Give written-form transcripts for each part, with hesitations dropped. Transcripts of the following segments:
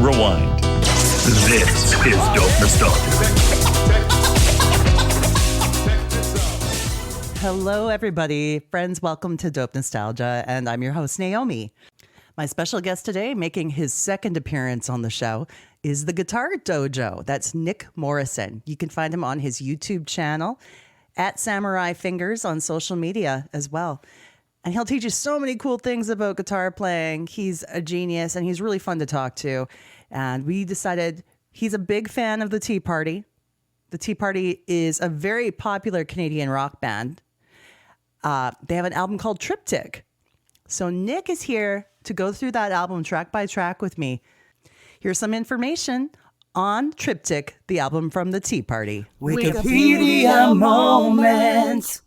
Rewind. This is Dope Nostalgia. Hello, everybody. Friends, welcome to Dope Nostalgia, and I'm your host, Naomi. My special guest today, making his second appearance on the show, is the Guitar Dojo. That's Nick Morrison. You can find him on his YouTube channel, at Samurai Fingers on social media as well. And he'll teach you so many cool things about guitar playing. He's a genius, and he's really fun to talk to. And we decided he's a big fan of the Tea Party. The Tea Party is a very popular Canadian rock band. They have an album called Triptych. So Nick is here to go through that album track by track with me. Here's some information on Triptych, the album from the Tea Party. Wikipedia moment.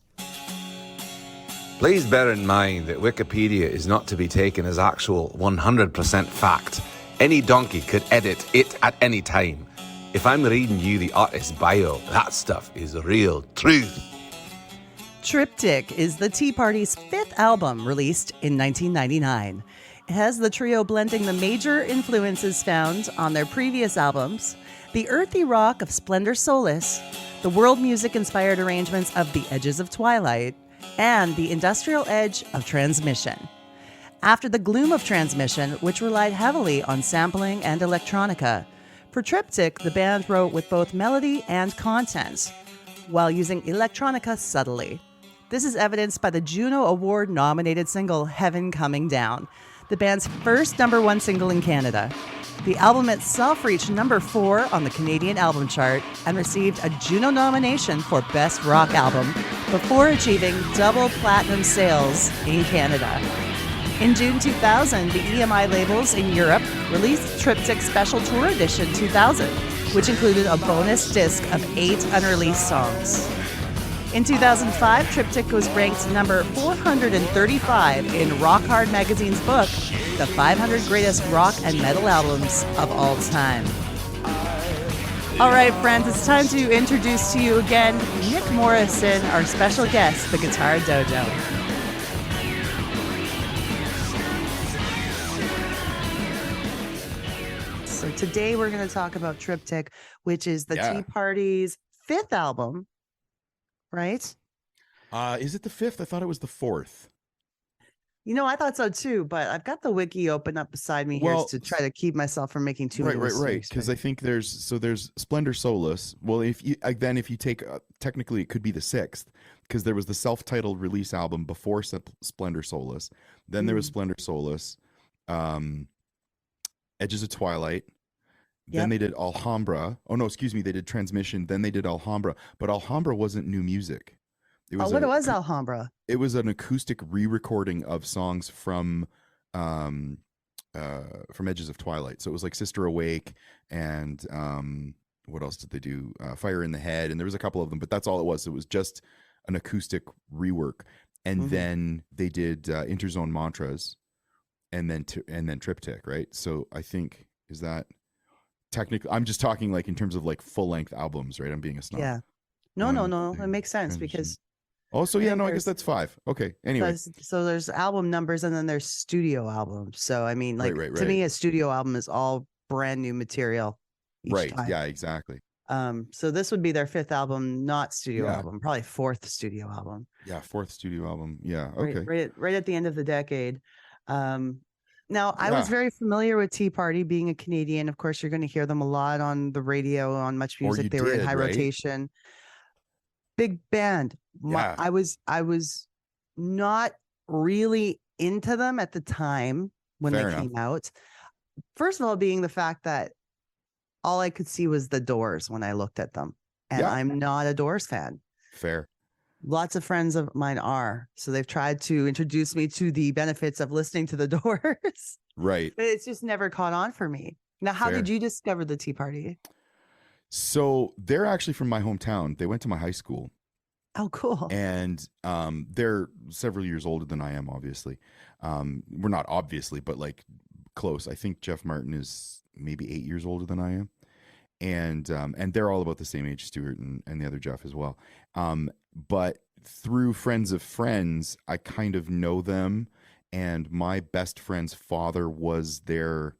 Please bear in mind that Wikipedia is not to be taken as actual 100% fact. Any donkey could edit it at any time. If I'm reading you the artist's bio, that stuff is real truth. Triptych is the Tea Party's fifth album, released in 1999. It has the trio blending the major influences found on their previous albums, the earthy rock of Splendor Solace, the world music-inspired arrangements of The Edges of Twilight, and the industrial edge of Transmission. After the gloom of Transmission, which relied heavily on sampling and electronica, for Triptych, the band wrote with both melody and content, while using electronica subtly. This is evidenced by the Juno Award-nominated single Heaven Coming Down, the band's first #1 single in Canada. The album itself reached number 4 on the Canadian album chart and received a Juno nomination for Best Rock Album before achieving double platinum sales in Canada. In June 2000, the EMI labels in Europe released Triptych Special Tour Edition 2000, which included a bonus disc of 8 unreleased songs. In 2005, Triptych was ranked number 435 in Rock Hard Magazine's book, The 500 Greatest Rock and Metal Albums of All Time. All right, friends, it's time to introduce to you again Nick Morrison, our special guest, the Guitar Dojo. So today we're going to talk about Triptych, which is the Tea Party's 5th album. Right? Is it the 5th? I thought it was the 4th. You know, I thought so too, but I've got the wiki open up beside me here to try to keep myself from making too many mistakes. Right. Because I think there's Splendor Solace. Well, if you take technically it could be the 6th, because there was the self-titled release album before Splendor Solace. Then there was Splendor Solace, Edges of Twilight. Then they did Alhambra. Oh, no, excuse me. They did Transmission. Then they did Alhambra. But Alhambra wasn't new music. It was Alhambra? It was an acoustic re-recording of songs from Edges of Twilight. So it was like Sister Awake and what else did they do? Fire in the Head. And there was a couple of them, but that's all it was. It was just an acoustic rework. And then they did Interzone Mantras and then Triptych, right? So I think, is that... Technically, I'm just talking like in terms of like full length albums, right? I'm being a snob. Yeah. No. It makes sense because. Oh, so yeah, no, I guess that's 5. Okay. Anyway. So there's album numbers and then there's studio albums. So I mean, like right. to me, a studio album is all brand new material. Each time. Yeah, exactly. So this would be their 5th album, not studio album, probably 4th studio album. Yeah, 4th studio album. Yeah. Okay. Right at the end of the decade. Now, I was very familiar with Tea Party, being a Canadian. Of course, you're going to hear them a lot on the radio, on Much Music. They were in high rotation. Big band. I was not really into them at the time when they came out. First of all, being the fact that all I could see was the Doors when I looked at them. And I'm not a Doors fan. Fair. Lots of friends of mine are. So they've tried to introduce me to the benefits of listening to the Doors. Right. But it's just never caught on for me. Now, how did you discover the Tea Party? So they're actually from my hometown. They went to my high school. Oh, cool. And they're several years older than I am, obviously. We're not obviously, but like close. I think Jeff Martin is maybe 8 years older than I am. And they're all about the same age, Stuart and the other Jeff as well. But through friends of friends, I kind of know them. And my best friend's father was their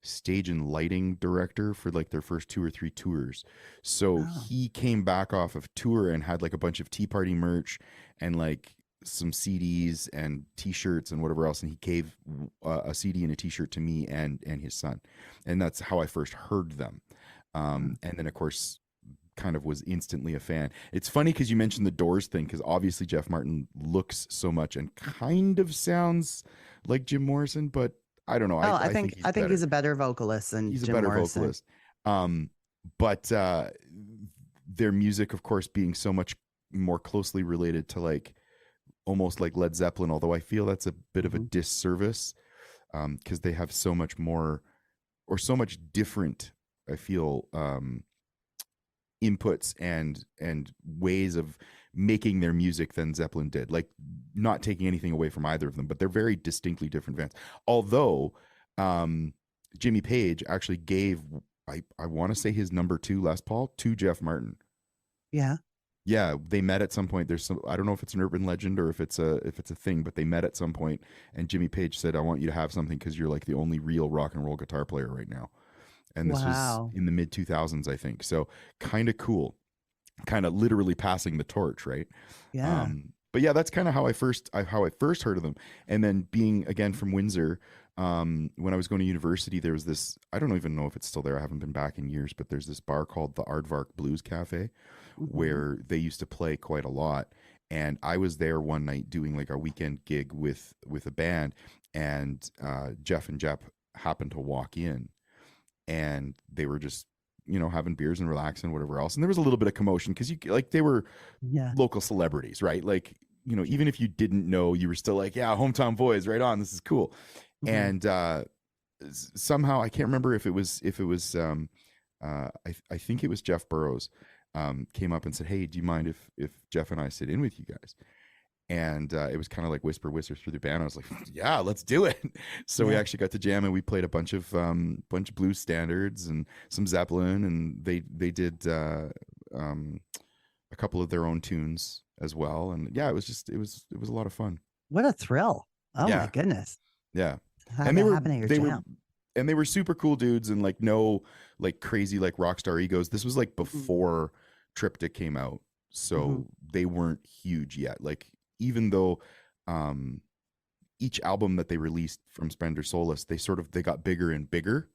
stage and lighting director for like their first 2 or 3 tours. So Oh. he came back off of tour and had like a bunch of Tea Party merch and like some CDs and T-shirts and whatever else, and he gave a CD and a T-shirt to me and his son, and that's how I first heard them. And then of course, kind of was instantly a fan. It's funny because you mentioned the Doors thing, because obviously Jeff Martin looks so much and kind of sounds like Jim Morrison, but I don't know. Well, I think he's a better vocalist than he's a Jim better Morrison. vocalist. But their music, of course, being so much more closely related to like almost like Led Zeppelin, although I feel that's a bit of a disservice, because they have so much more or so much different, I feel, inputs and ways of making their music than Zeppelin did. Like, not taking anything away from either of them, but they're very distinctly different bands. Although Jimmy Page actually gave, I want to say, his number 2 Les Paul to Jeff Martin. Yeah. Yeah, they met at some point. There's some, I don't know if it's an urban legend or if it's a thing, but they met at some point, and Jimmy Page said, "I want you to have something because you're like the only real rock and roll guitar player right now." And this was in the mid 2000s, I think. So kind of cool, kind of literally passing the torch, right? Yeah. But yeah, that's kind of how I first heard of them. And then being again from Windsor, when I was going to university, there was this, I don't even know if it's still there. I haven't been back in years, but there's this bar called the Aardvark Blues Cafe where they used to play quite a lot. And I was there one night doing like a weekend gig with a band, and Jeff and Jeff happened to walk in, and they were just, you know, having beers and relaxing, whatever else. And there was a little bit of commotion because they were local celebrities, right? Like, you know, even if you didn't know, you were still like, yeah, hometown boys, right on, this is cool. And somehow, I can't remember if it was I think it was Jeff Burrows, came up and said, "Hey, do you mind if Jeff and I sit in with you guys?" And it was kind of like whisper through the band. I was like, "Yeah, let's do it." So we actually got to jam, and we played a bunch of blues standards and some Zeppelin, and they did a couple of their own tunes as well. And yeah, it was a lot of fun. What a thrill! Oh my goodness! Yeah, and they were super cool dudes, and like no like crazy like rock star egos. This was like before Triptych came out, so they weren't huge yet. Like, even though each album that they released from Splendor Solace, they got bigger and bigger,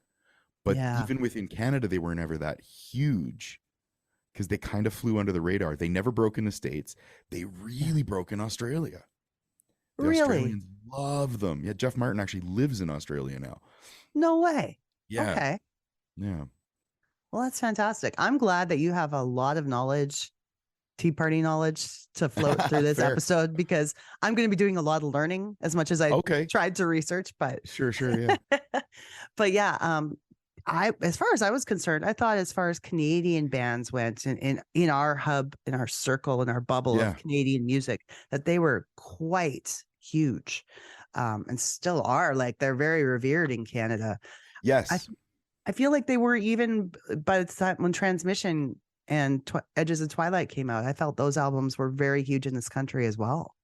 but even within Canada, they weren't ever that huge because they kind of flew under the radar. They never broke in the States. They really broke in Australia. The Australians love them. Yeah, Jeff Martin actually lives in Australia now. No way. Yeah. Okay. Yeah. Well, that's fantastic. I'm glad that you have a lot of knowledge, Tea Party knowledge, to float through this episode, because I'm going to be doing a lot of learning as much as I tried to research. But sure, yeah. But yeah, as far as I was concerned, I thought as far as Canadian bands went, in our hub, in our circle, in our bubble of Canadian music, that they were quite huge, and still are. Like, they're very revered in Canada. Yes. I feel like they were, even by the time when Transmission and Edges of Twilight came out, I felt those albums were very huge in this country as well.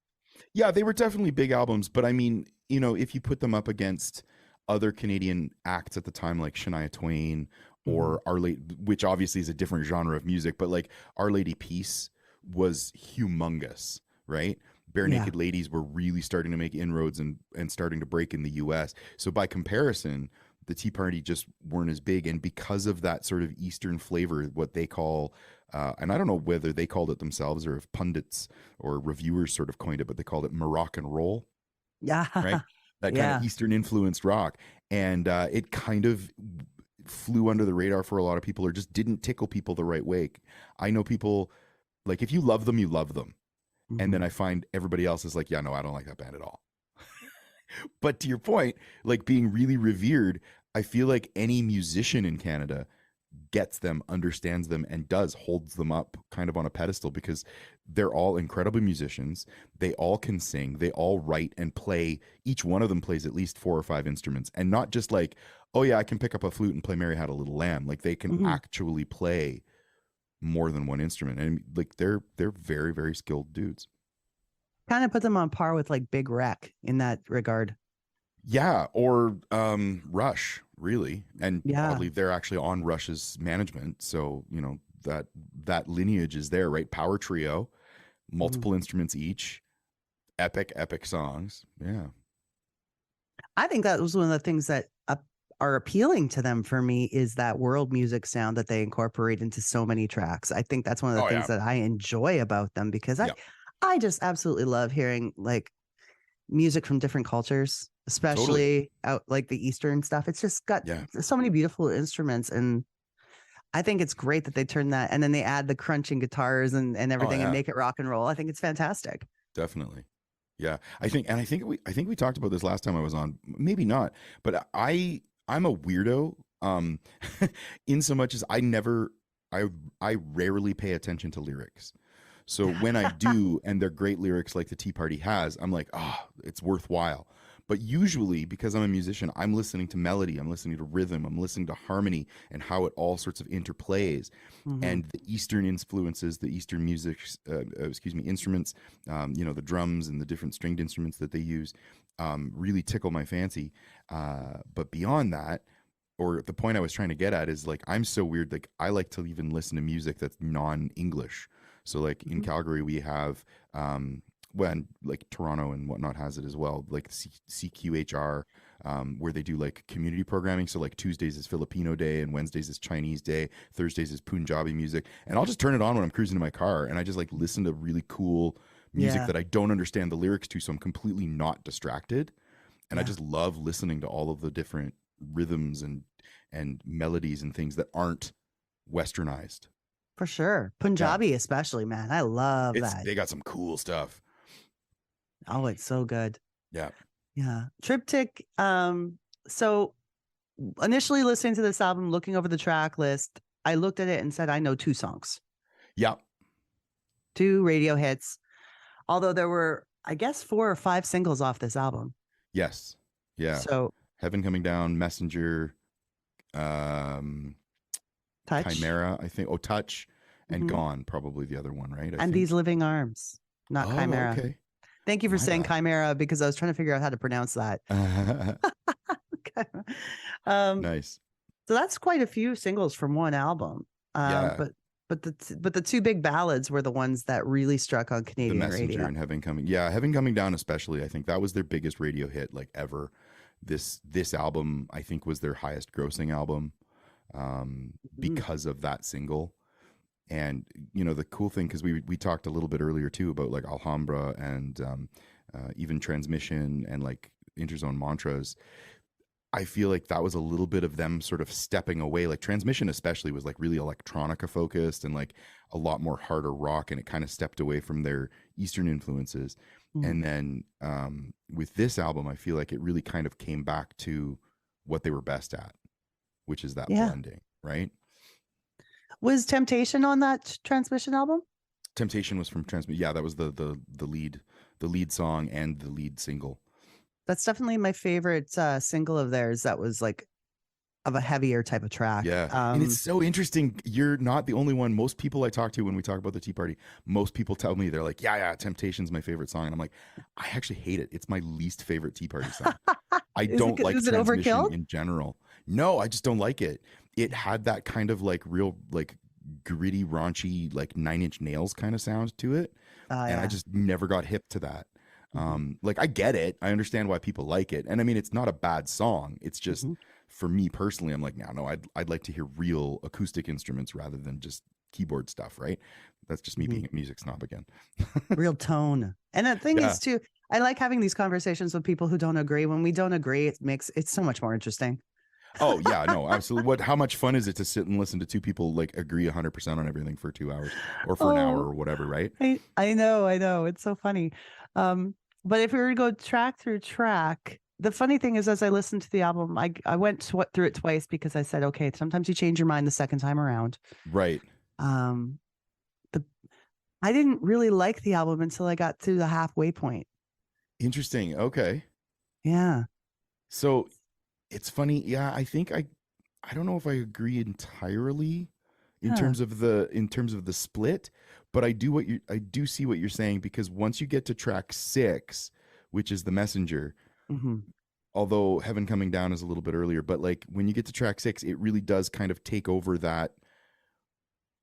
Yeah, they were definitely big albums, but I mean, you know, if you put them up against other Canadian acts at the time, like Shania Twain or Our Lady, which obviously is a different genre of music, but like Our Lady Peace was humongous, right? Bare Naked Ladies were really starting to make inroads and starting to break in the US. So by comparison, the Tea Party just weren't as big. And because of that sort of Eastern flavor, what they call, and I don't know whether they called it themselves or if pundits or reviewers sort of coined it, but they called it Moroccan roll. Yeah. Right? That kind of Eastern influenced rock. And it kind of flew under the radar for a lot of people, or just didn't tickle people the right way. I know people, like, if you love them, you love them. And then I find everybody else is like, yeah, no, I don't like that band at all. But to your point, like, being really revered, I feel like any musician in Canada gets them, understands them, and holds them up kind of on a pedestal, because they're all incredible musicians. They all can sing. They all write and play. Each one of them plays at least 4 or 5 instruments, and not just like, oh yeah, I can pick up a flute and play Mary Had a Little Lamb. Like, they can actually play more than one instrument, and like they're very, very skilled dudes. Kind of put them on par with like Big Wreck in that regard. Yeah, or Rush, really. And Yeah. oddly, they're actually on Rush's management. So, you know, that lineage is there, right? Power trio, Mhm. multiple instruments each, epic songs. Yeah. I think that was one of the things that are appealing to them for me is that world music sound that they incorporate into so many tracks. I think that's one of the Oh things yeah. that I enjoy about them because Yeah. I just absolutely love hearing like music from different cultures, Totally. especially out like the Eastern stuff. It's just got Yeah. so many beautiful instruments. And I think it's great that they turn that and then they add the crunching guitars and Oh everything and yeah. make it rock and roll. I think it's fantastic. Definitely. Yeah. I think we talked about this last time I was on. Maybe not, but I'm a weirdo. In so much as I I rarely pay attention to lyrics. So when I do, and they're great lyrics like the Tea Party has, I'm like, oh, it's worthwhile. But usually, because I'm a musician, I'm listening to melody, I'm listening to rhythm, I'm listening to harmony and how it all sorts of interplays. Mhm. And the Eastern influences, the Eastern music, instruments, you know, the drums and the different stringed instruments that they use really tickle my fancy. But beyond that, or the point I was trying to get at is like I'm so weird. Like I like to even listen to music that's non-English. So like in Mhm. Calgary, we have when like Toronto and whatnot has it as well, like CQHR, where they do like community programming. So like Tuesdays is Filipino Day and Wednesdays is Chinese Day, Thursdays is Punjabi music, and I'll just turn it on when I'm cruising in my car, and I just like listen to really cool music Yeah. that I don't understand the lyrics to, so I'm completely not distracted, and I Yeah. just love listening to all of the different rhythms and melodies and things that aren't westernized. For sure. Yeah. Punjabi, especially, man. I love It's that. they got some cool stuff. Oh, it's so good. Yeah. Yeah. Triptych. So initially listening to this album, looking over the track list, I looked at it and said, I know two songs, Yeah. two radio hits. Although there were, I guess, 4 or 5 singles off this album. Yes. Yeah. So Heaven Coming Down, Messenger, um, Touch. Chimera, I think. Oh, Touch, and Mhm. Gone, probably the other one, right? I And These think. Living Arms, not Oh, Chimera. okay. Thank you for My saying bad. Chimera because I was trying to figure out how to pronounce that. um, Nice. so that's quite a few singles from one album. Yeah. But the two big ballads were the ones that really struck on The Canadian Messenger radio. and Heaven Coming. Yeah, Heaven Coming Down especially. I think that was their biggest radio hit like ever. This album I think was their highest grossing album Mhm. because of that single. And you know the cool thing, because we talked a little bit earlier too about like Alhambra and even Transmission and like Interzone Mantras. I feel like that was a little bit of them sort of stepping away. Like Transmission especially was like really electronica focused and like a lot more harder rock, and it kind of stepped away from their Eastern influences. Mhm. And then with this album, I feel like it really kind of came back to what they were best at, which is that Yeah. blending, right? Was Temptation on that Transmission album? Temptation was from Transmit. Yeah, that was the lead song and the lead single. That's definitely my favorite single of theirs. That was like of a heavier type of track. Yeah. And it's so interesting. You're not the only one. Most people I talk to when we talk about the Tea Party, most people tell me they're like, yeah, Temptation's my favorite song. And I'm like, I actually hate it. It's my least favorite Tea Party song. I don't like is it Transmission overkill? in general. No, I just don't like it. It had that kind of like real like gritty, raunchy, like Nine Inch Nails kind of sound to it. And I Yeah. just never got hip to that. Mhm. Like I get it. I understand why people like it. And I mean, it's not a bad song. It's just Mhm. for me personally, I'm like, no, I'd like to hear real acoustic instruments rather than just keyboard stuff, right? That's just me Mhm. being a music snob again. Real tone. And the thing Yeah. is too, I like having these conversations with people who don't agree. When we don't agree, it makes it so much more interesting. Oh yeah, no, absolutely. How much fun is it to sit and listen to two people like agree 100% on everything for 2 hours or for an hour Oh, or whatever, right? I know. It's so funny. Um, but if we were to go track through track, the funny thing is, as I listened to the album, I went through it twice because I said, okay, sometimes you change your mind the second time around. Right. Um, the I didn't really like the album until I got to the halfway point. Interesting. Okay. Yeah. So it's funny. Yeah, I don't know if I agree entirely Huh. in terms of the split, but I do see what you're saying, because once you get to track 6, which is The Messenger, Hmm. although Heaven Coming Down is a little bit earlier, but like when you get to track 6, it really does kind of take over that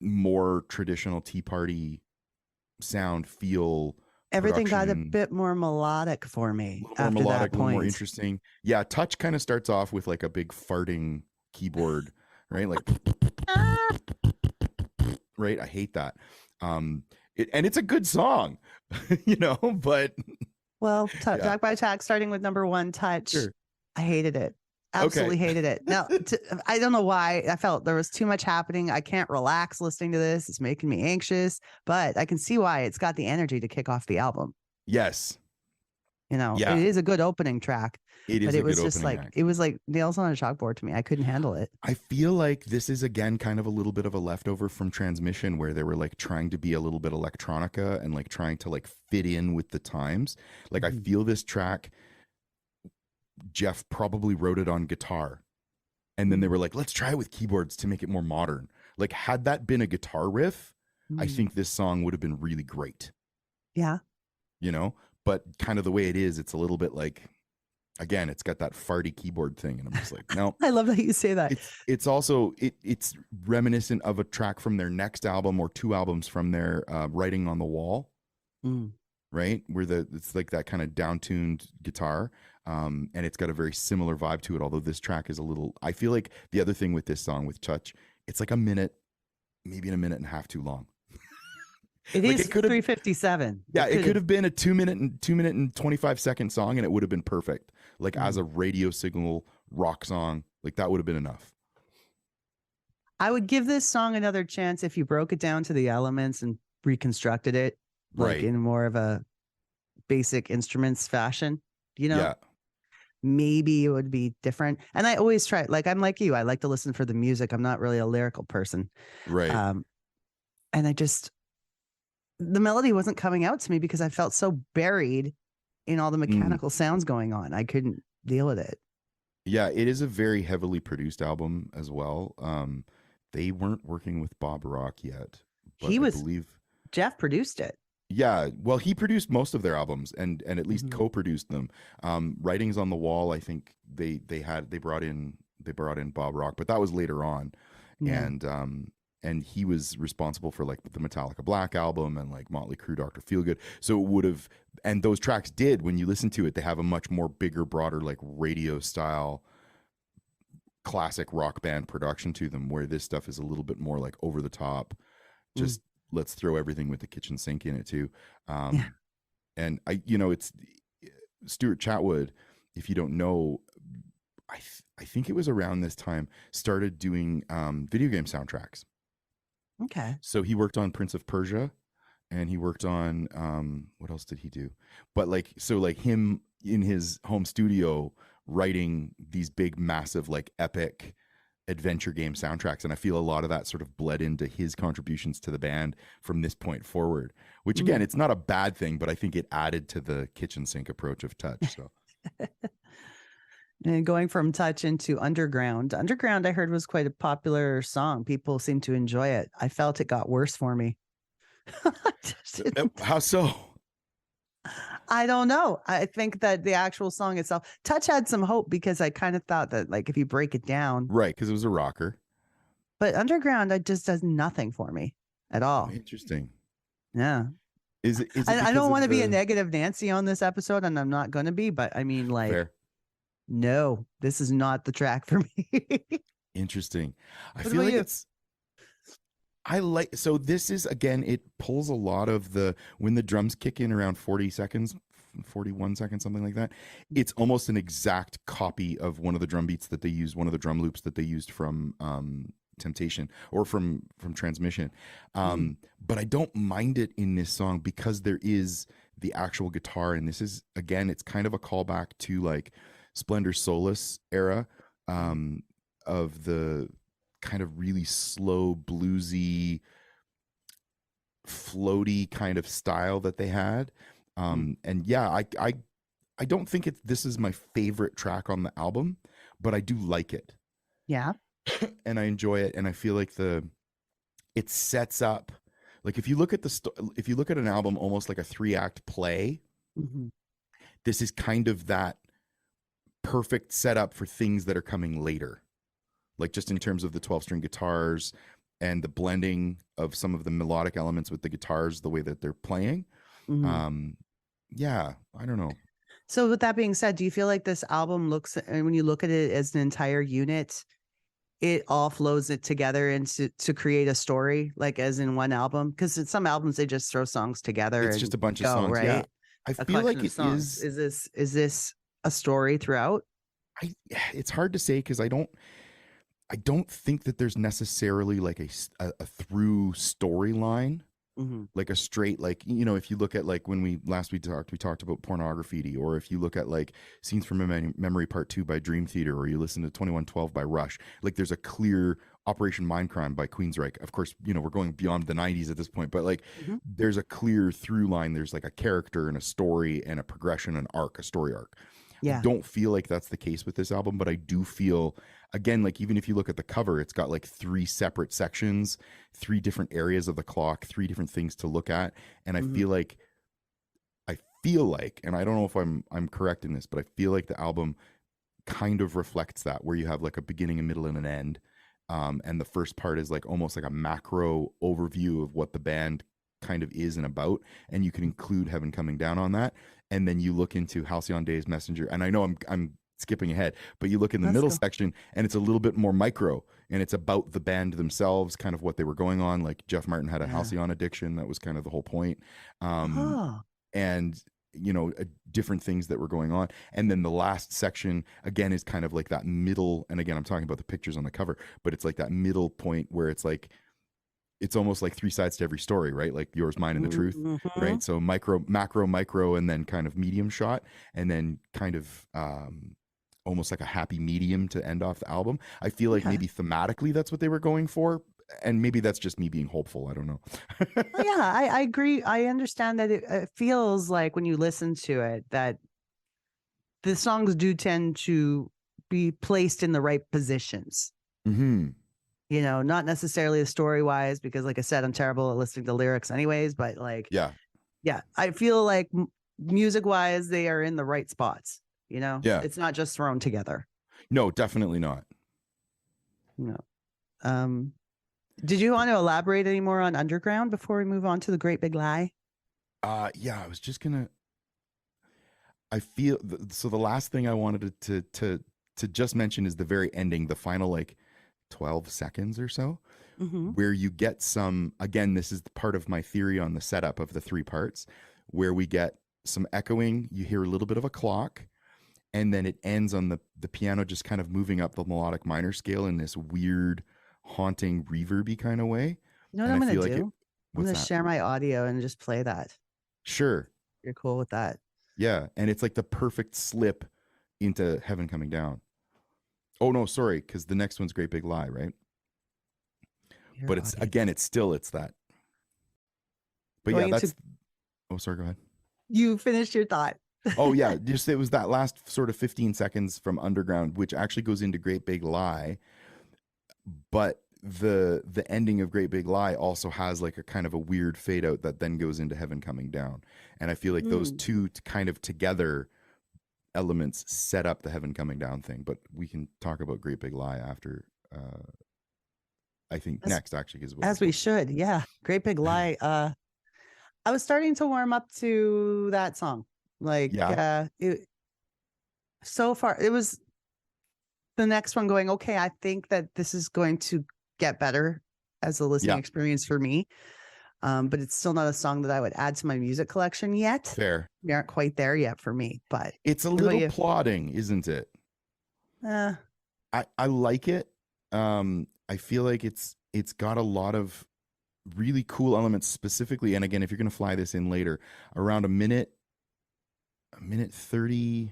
more traditional Tea Party sound, feel. Everything got a production, bit more melodic for me a little more after melodic, that a little more point. interesting. Yeah, Touch kind of starts off with like a big farting keyboard, right? Like, right? I hate that. And it's a good song, you know, but Well, yeah, track by track, starting with number 1, Touch. sure. I hated it. Absolutely Okay. hated it. Now, I don't know why. I felt there was too much happening. I can't relax listening to this. It's making me anxious, but I can see why. It's got the energy to kick off the album. Yes. You know, it Yeah, is a good opening track, it but is a it good was just opening like, act. it was like nails on a chalkboard to me. I couldn't handle it. I feel like this is again kind of a little bit of a leftover from Transmission, where they were like trying to be a little bit electronica and like trying to like fit in with the times. Like I Mhm. feel this track, Jeff probably wrote it on guitar, and then they were like, let's try it with keyboards to make it more modern. Like had that been a guitar riff, I Mm. think this song would have been really great, Yeah. you know? But kind of the way it is, it's a little bit like, again, it's got that farty keyboard thing, and I'm just like, no. I love that you say that. It's also it's reminiscent of a track from their next album or 2 albums from their Writing on the Wall, Mm. right? Where it's like that kind of down-tuned guitar, and it's got a very similar vibe to it. Although this track is a little, I feel like the other thing with this song with Touch, it's like a minute, maybe a minute and a half too long. It Like is it could have, 3:57. yeah, it could have been a 2 minute and 25-second song, and it would have been perfect. Like as a radio signal rock song, like that would have been enough. I would give this song another chance if you broke it down to the elements and reconstructed it, like Right. in more of a basic instruments fashion. You know, Yeah. maybe it would be different. And I always try, like I'm like you, I like to listen for the music. I'm not really a lyrical person. Right. And the melody wasn't coming out to me because I felt so buried in all the mechanical sounds going on. I couldn't deal with it. Yeah, it is a very heavily produced album as well. They weren't working with Bob Rock yet, but I believe Jeff produced it. Yeah, well, he produced most of their albums and at least co-produced them. Writings on the Wall, I think they brought in Bob Rock, but that was later on. Yeah. And he was responsible for like the Metallica Black album and like Motley Crue, Dr. Feelgood. So it would have, and those tracks did, when you listen to it, they have a much more bigger, broader, like radio style classic rock band production to them, where this stuff is a little bit more like over the top. Just let's throw everything with the kitchen sink in it too. And it's Stuart Chatwood, if you don't know, I think it was around this time, started doing video game soundtracks. Okay. So he worked on Prince of Persia, and he worked on what else did he do? But like him in his home studio writing these big, massive, like epic adventure game soundtracks, and I feel a lot of that sort of bled into his contributions to the band from this point forward. Which again, it's not a bad thing, but I think it added to the kitchen sink approach of Touch. So. And going from Touch into Underground. Underground, I heard, was quite a popular song. People seem to enjoy it. I felt it got worse for me. How so? I don't know. I think that the actual song itself, Touch had some hope because I kind of thought that, like, if you break it down. Right, because it was a rocker. But Underground, it just does nothing for me at all. Interesting. Yeah. Is it I don't want to be a negative Nancy on this episode, and I'm not going to be, but I mean, like, Fair. No, this is not the track for me. Interesting. I What feel about like you? so this is, again, it pulls a lot of when the drums kick in around 40 seconds, 41 seconds, something like that. It's almost an exact copy of one of the drum beats that they used, one of the drum loops that they used from Temptation or from Transmission. But I don't mind it in this song because there is the actual guitar. And this is, again, it's kind of a callback to like Splendor Solace era of the kind of really slow, bluesy, floaty kind of style that they had. And yeah, I don't think this is my favorite track on the album, but I do like it. Yeah. And I enjoy it. And I feel like it sets up, like if you look at if you look at an album almost like a 3-act play, this is kind of that perfect setup for things that are coming later, like just in terms of the 12-string guitars and the blending of some of the melodic elements with the guitars, the way that they're playing. Mhm. Yeah, I don't know. So with that being said, do you feel like this album looks, and when you look at it as an entire unit, it all flows it together into to create a story, like as in one album? Because in some albums they just throw songs together It's and just a bunch of go, songs. Yeah, right? I A feel collection like of it songs. is. Is this a story throughout? I it's hard to say because I don't think that there's necessarily like a through storyline, Mm-hmm. like a straight, like, if you look at like when we talked about Pornography, or if you look at like Scenes from Memory Part 2 by Dream Theater, or you listen to 2112 by Rush, like there's a clear Operation Mindcrime by Queensryche. Of course, we're going beyond the 90s at this point, but like Mm-hmm. there's a clear through line. There's like a character and a story and a progression, an arc, a story arc. I Yeah. don't feel like that's the case with this album, but I do feel, again, like even if you look at the cover, it's got like 3 separate sections, 3 different areas of the clock, 3 different things to look at. And I Mhm. feel like, and I don't know if I'm correct in this, but I feel like the album kind of reflects that, where you have like a beginning, a middle, and an end. And the first part is like almost like a macro overview of what the band kind of is and about, and you can include Heaven Coming Down on that. And then you look into Halcyon Days, Messenger, and I know I'm skipping ahead, but you look in the Let's middle go. section and it's a little bit more micro, and it's about the band themselves, kind of what they were going on. Like Jeff Martin had a Yeah. Halcyon addiction, that was kind of the whole point. Oh. And different things that were going on. And then the last section again is kind of like that middle, and again I'm talking about the pictures on the cover, but it's like that middle point where it's like, it's almost like 3 sides to every story, right? Like Yours, Mine, and the Truth, Mhm. right? So micro, macro, micro, and then kind of medium shot, and then kind of almost like a happy medium to end off the album. I feel like Okay. maybe thematically that's what they were going for, and maybe that's just me being hopeful. I don't know. Oh, yeah, I agree. I understand that it feels like when you listen to it that the songs do tend to be placed in the right positions. Mm-hmm. Not necessarily story wise, because like I said, I'm terrible at listening to lyrics anyways, but like, Yeah. yeah, I feel like music wise, they are in the right spots. Yeah. It's not just thrown together. No, definitely not. No. Did you want to elaborate any more on Underground before we move on to The Great Big Lie? Yeah, I was just gonna. I feel so. The last thing I wanted to just mention is the very ending, the final like 12 seconds or so, Mm-hmm. where you get some. Again, this is part of my theory on the setup of the 3 parts, where we get some echoing. You hear a little bit of a clock, and then it ends on the piano just kind of moving up the melodic minor scale in this weird, haunting, reverby kind of way. You know what And I'm I going feel to like do? I'm what's going to that? share my audio and just play that. Sure. You're cool with that? Yeah, and it's like the perfect slip into Heaven Coming Down. Oh no, sorry, because the next one's Great Big Lie, right? Your But it's audio. again, it's that. But Going yeah, into- that's. Oh, sorry. Go ahead. You finished your thought. Oh yeah, just it was that last sort of 15 seconds from Underground, which actually goes into Great Big Lie. But the ending of Great Big Lie also has like a kind of a weird fade out that then goes into Heaven Coming Down, and I feel like those two kind of together elements set up the Heaven Coming Down thing. But we can talk about Great Big Lie after. I think next actually is what As we should. Yeah. Great Big Lie. I was starting to warm up to that song. Like, Yeah. So far, it was the next one going, okay, I think that this is going to get better as a listening Yeah. experience for me. But it's still not a song that I would add to my music collection yet. Fair. We aren't quite there yet for me, but It's a what about little you? plodding, isn't it? I like it. I feel like it's got a lot of really cool elements specifically, and again, if you're going to fly this in later, around a minute 30,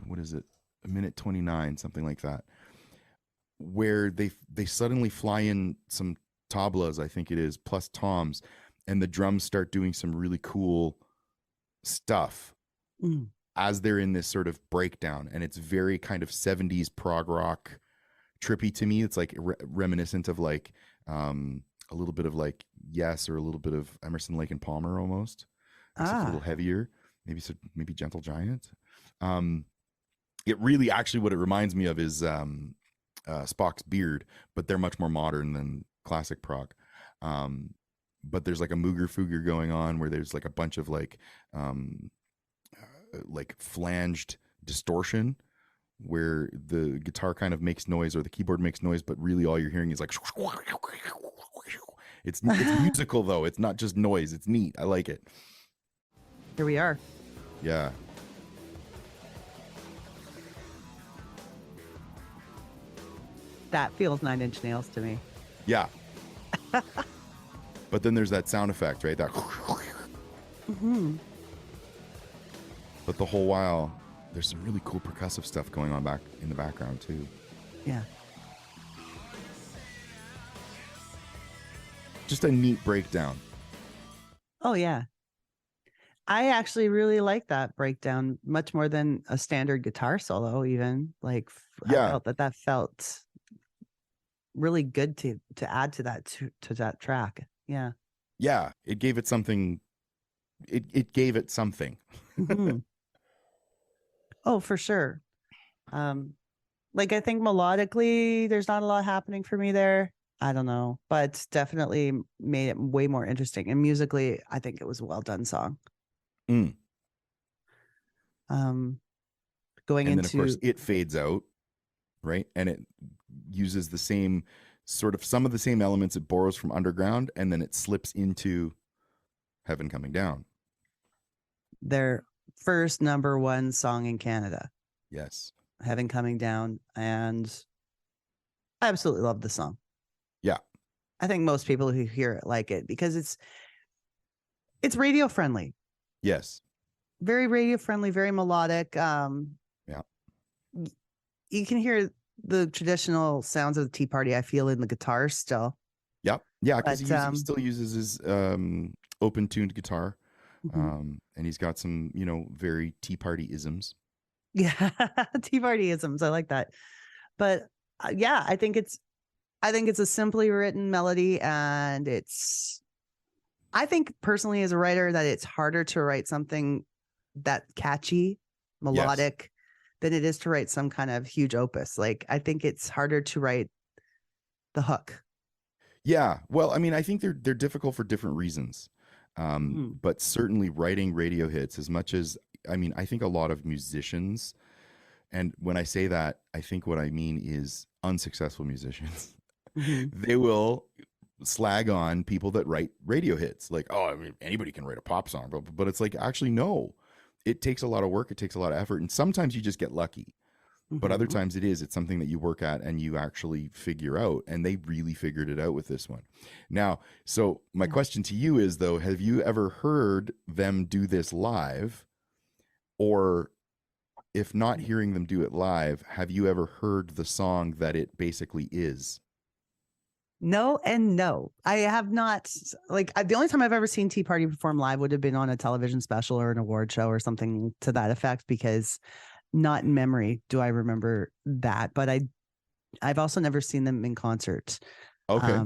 what is it? A minute 29, something like that, where they suddenly fly in some tablas, I think it is, plus toms, and the drums start doing some really cool stuff as they're in this sort of breakdown, and it's very kind of 70s prog rock trippy to me. It's like reminiscent of like a little bit of like Yes, or a little bit of Emerson, Lake and Palmer almost. It's a little heavier, maybe Gentle Giant. It really, actually, what it reminds me of is Spock's beard, but they're much more modern than classic prog. But there's like a Mooger Fooger going on where there's like a bunch of like flanged distortion where the guitar kind of makes noise or the keyboard makes noise, but really all you're hearing is like it's musical though. It's not just noise. It's neat. I like it. Here we are. Yeah. That feels Nine Inch Nails to me. Yeah. But then there's that sound effect, right? That. But the whole while, there's some really cool percussive stuff going on back in the background too. Yeah. Just a neat breakdown. Oh, yeah. I actually really like that breakdown much more than a standard guitar solo, even. Like, Yeah. I felt that felt really good to add to that track. Yeah. Yeah. It gave it something. It gave it something. Mhm. Oh, for sure. Like, I think melodically, there's not a lot happening for me there. I don't know, but definitely made it way more interesting. And musically, I think it was a well done song. Mm. Going And into, then of course it fades out, right? And it uses the same sort of some of the same elements it borrows from Underground, and then it slips into Heaven Coming Down. their first #1 song in Canada, Yes. Heaven Coming Down, and I absolutely love the song. Yeah. I think most people who hear it like it because it's radio friendly. Yes. Very radio friendly, very melodic. Yeah. You can hear the traditional sounds of the Tea Party, I feel, in the guitar still. Yep. Yeah, because But, he still uses his open tuned guitar. Mhm. And he's got some, very Tea Party isms. Yeah, Tea Party isms. I like that. But yeah, I think it's a simply written melody, and I think personally as a writer that it's harder to write something that catchy, melodic, than it is to write some kind of huge opus. Like, I think it's harder to write the hook. Yeah. Well, I mean, I think they're difficult for different reasons. Mhm. But certainly writing radio hits, as much as, I mean, I think a lot of musicians, and when I say that, I think what I mean is unsuccessful musicians, Mhm. they will slag on people that write radio hits. Like, oh, I mean, anybody can write a pop song, but it's like, actually, no. It takes a lot of work. It takes a lot of effort. And sometimes you just get lucky. But other Mhm. times it's something that you work at and you actually figure out, and they really figured it out with this one. Now, so my Yeah. question to you is, though, have you ever heard them do this live? Or if not hearing them do it live, have you ever heard the song that it basically is? No and no. I have not. Like, the only time I've ever seen Tea Party perform live would have been on a television special or an award show or something to that effect, because not in memory do I remember that. But I've also never seen them in concert. Okay.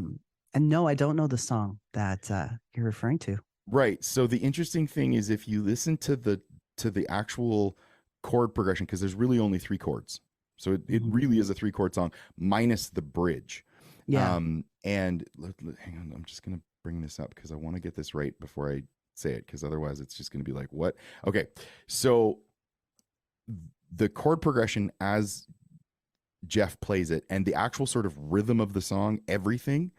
And no, I don't know the song that you're referring to. Right. So the interesting thing is, if you listen to the actual chord progression, because there's really only 3 chords. So it Mhm. really is a 3-chord song minus the bridge. Yeah. And hang on, I'm just going to bring this up because I want to get this right before I say it, because otherwise it's just going to be like, what? Okay. So the chord progression as Jeff plays it, and the actual sort of rhythm of the song, everything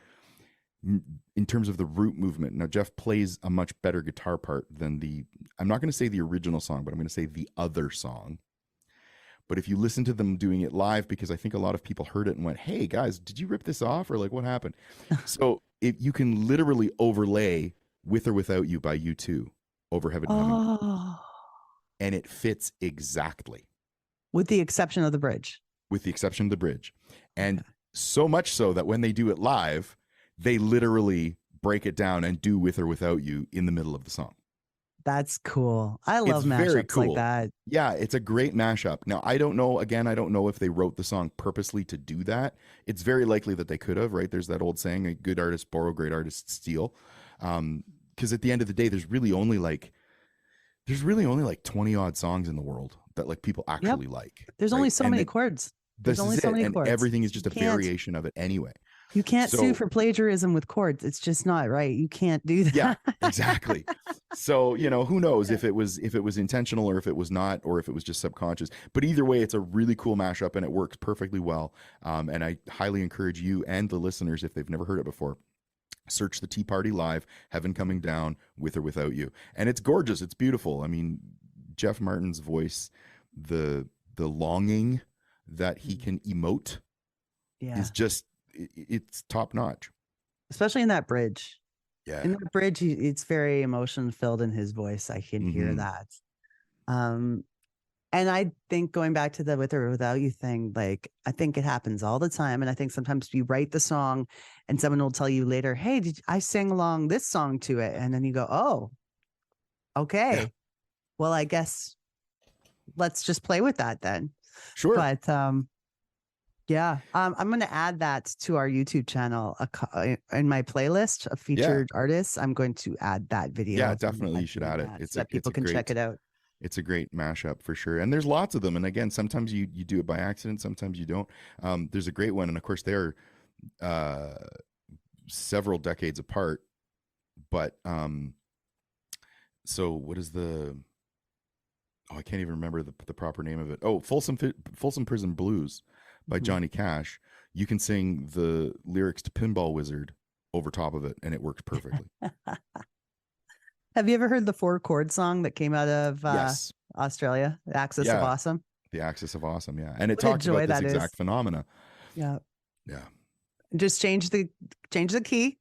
in terms of the root movement. Now, Jeff plays a much better guitar part than I'm not going to say the original song, but I'm going to say the other song. But if you listen to them doing it live, because I think a lot of people heard it and went, hey guys, did you rip this off? Or like, what happened? So you can literally overlay With or Without You by U2 over Heaven Coming, Oh, and it fits exactly, with the exception of the bridge. with the exception of the bridge. And so much so that when they do it live, they literally break it down and do With or Without You in the middle of the song. That's cool. I love It's very mashups like cool. that. Yeah, it's a great mashup. Now, I don't know if they wrote the song purposely to do that. It's very likely that they could have, right? There's that old saying, a good artist borrow, great artists steal. Because at the end of the day, there's really only like 20 odd songs in the world that like people actually like. There's right? only so And many that- chords. This There's only is so it, many and chords. everything is just You a can't- variation of it anyway. You can't sue So- for plagiarism with chords. It's just not right. You can't do that. Yeah, exactly. So, who knows if it was intentional or if it was not, or if it was just subconscious. But either way, it's a really cool mashup and it works perfectly well. And I highly encourage you and the listeners, if they've never heard it before, search the Tea Party Live, Heaven Coming Down, With or Without You. And it's gorgeous. It's beautiful. I mean, Jeff Martin's voice, the longing that he can emote is just, it's top notch. Especially in that bridge. Yeah. In that bridge, it's very emotion filled in his voice. I can hear that. And I think going back to the With or Without You thing, like, I think it happens all the time. And I think sometimes you write the song and someone will tell you later, hey, I sang along this song to it. And then you go, oh, okay. Yeah. Well, I guess let's just play with that then. Sure. But yeah, I'm going to add that to our YouTube channel in my playlist of featured artists. I'm going to add that video. Yeah, definitely. You should add it. It's so that people can check it out. It's a great mashup for sure. And there's lots of them. And again, sometimes you do it by accident, sometimes you don't. There's a great one. And of course, they're several decades apart. But so what is I can't even remember the proper name of it. Oh, Folsom Prison Blues by Johnny Cash. You can sing the lyrics to Pinball Wizard over top of it, and it works perfectly. Have you ever heard the 4-chord song that came out of Australia, The Axis of Awesome? The Axis of Awesome, yeah. And it talks about this exact phenomena. Yeah. Yeah. Just change the key.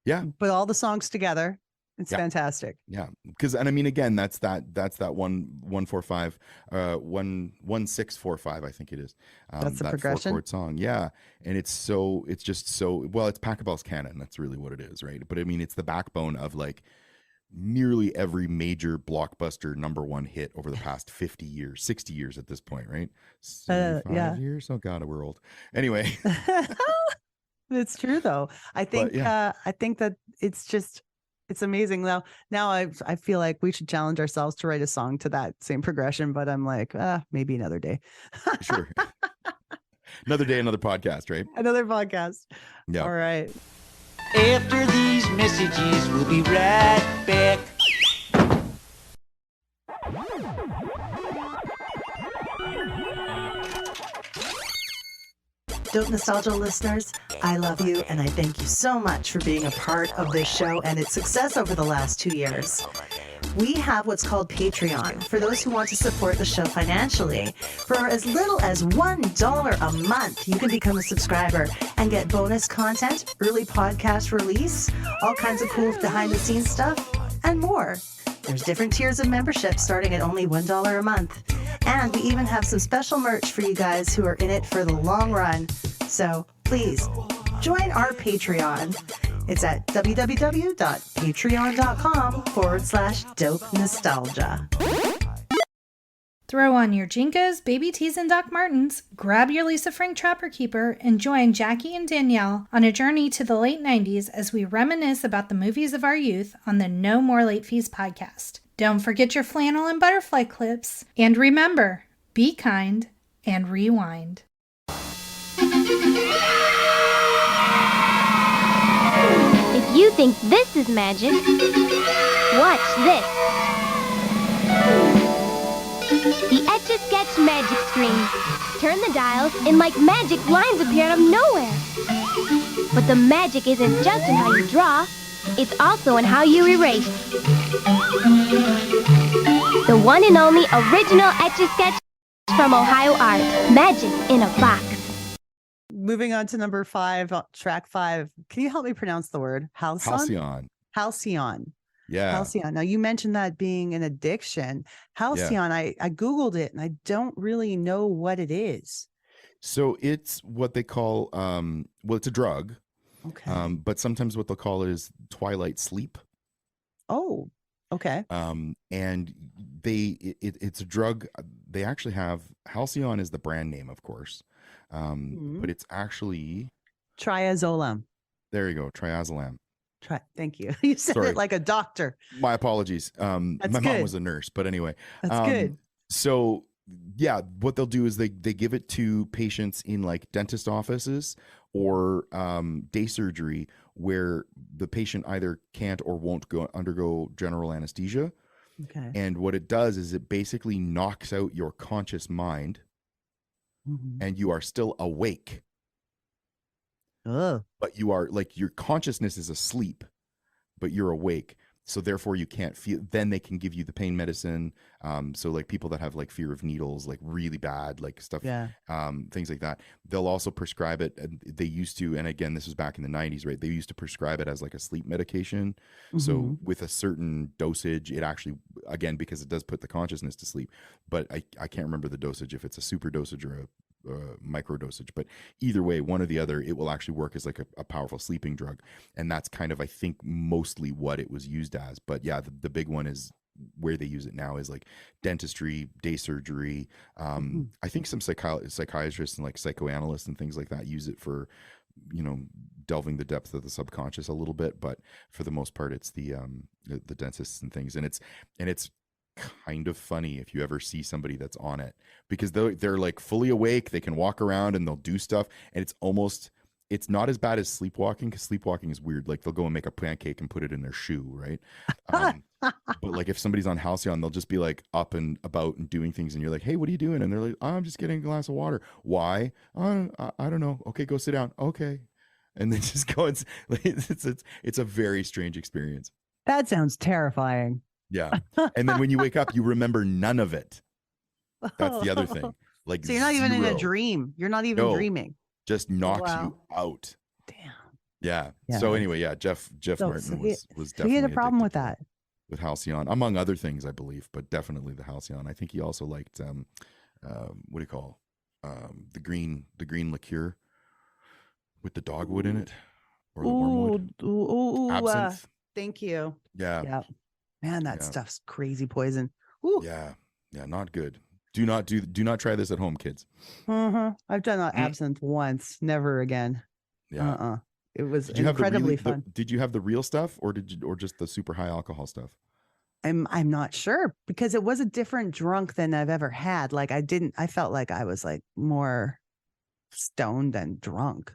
Yeah. Put all the songs together. It's fantastic. Yeah. And I mean, again, that's that 145, 1645, I think it is. That's the that progression. 4-chord song. Yeah. And it's just so, well, it's Pachelbel's canon. That's really what it is. Right. But I mean, it's the backbone of like nearly every major blockbuster #1 hit over the past 50 years, 60 years at this point, right? 75 years. Oh God, we're old. Anyway. It's true though. I think that it's amazing. Now I feel like we should challenge ourselves to write a song to that same progression, but I'm like, maybe another day. Sure. Another day, another podcast, right? Another podcast. Yeah. All right. After these messages, we'll be right back. Dope Nostalgia listeners, I love you and I thank you so much for being a part of this show and its success over the last 2 years. We have what's called Patreon for those who want to support the show financially. For as little as $1 a month, you can become a subscriber and get bonus content, early podcast release, all kinds of cool behind-the-scenes stuff, and more. There's different tiers of membership starting at only $1 a month. And we even have some special merch for you guys who are in it for the long run. So please join our Patreon. It's at www.patreon.com/dope nostalgia. Throw on your Jinkos, Baby Tees, and Doc Martens, grab your Lisa Frank Trapper Keeper, and join Jackie and Danielle on a journey to the late 90s as we reminisce about the movies of our youth on the No More Late Fees podcast. Don't forget your flannel and butterfly clips. And remember, be kind and rewind. If you think this is magic, watch this. The Etch-a-Sketch magic screen. Turn the dials and like magic, lines appear out of nowhere. But the magic isn't just in how you draw, it's also in how you erase. The one and only original Etch-a-Sketch from Ohio Art. Magic in a box. Moving on to number 5, track 5. Can you help me pronounce the word? Halcyon. Halcyon. Yeah. Halcyon. Now you mentioned that being an addiction. Halcyon, I Googled it and I don't really know what it is. So it's what they call, well, it's a drug. Okay. But sometimes what they'll call it is twilight sleep. Oh, okay. And it's a drug. They actually have, Halcyon is the brand name, of course. But it's actually Triazolam. There you go, triazolam. Thank you. You said it like a doctor. My apologies. My mom was a nurse, but anyway. That's good. So yeah, what they'll do is they give it to patients in like dentist offices or day surgery where the patient either can't or won't undergo general anesthesia. Okay. And what it does is it basically knocks out your conscious mind and you are still awake. Oh. But you are like your consciousness is asleep, but you're awake. So therefore you can't feel. Then they can give you the pain medicine. So like people that have like fear of needles, like really bad, like stuff, things like that. They'll also prescribe it. And they used to, and again, this was back in the 90s, right? They used to prescribe it as like a sleep medication. So with a certain dosage, it actually, again, because it does put the consciousness to sleep. But I can't remember the dosage, if it's a super dosage or a micro dosage, but either way, one or the other, it will actually work as like a powerful sleeping drug. And that's kind of, I think, mostly what it was used as. But yeah, the big one is where they use it now is like dentistry, day surgery. I think some psychiatrists and like psychoanalysts and things like that use it for, delving the depth of the subconscious a little bit. But for the most part, it's the dentists and things. And it's kind of funny if you ever see somebody that's on it, because they're like fully awake, they can walk around and they'll do stuff, and it's not as bad as sleepwalking, because sleepwalking is weird. Like they'll go and make a pancake and put it in their shoe, right? But like if somebody's on Halcyon, they'll just be like up and about and doing things, and you're like, hey, what are you doing? And they're like, oh, I'm just getting a glass of water. Why? I don't know. Okay, go sit down. Okay. And then just go. It's a very strange experience. That sounds terrifying. Yeah. And then when you wake up, you remember none of it. That's the other thing. Like, so you're not even in a dream. You're not even dreaming. Just knocks you out. Damn. Yeah. So anyway, yeah, Jeff Martin was definitely, he had a problem with that. With Halcyon, among other things, I believe, but definitely the Halcyon. I think he also liked what do you call the green liqueur with the dogwood in it, or the wormwood. Absinthe. Thank you. Yeah. Yeah. Man, that stuff's crazy poison. Ooh. Yeah, not good. Do not try this at home, kids. I've done absinthe once, never again. Yeah. It was incredibly fun. Did you have the real stuff, or just the super high alcohol stuff? I'm not sure, because it was a different drunk than I've ever had. Like I felt like I was like more stoned than drunk.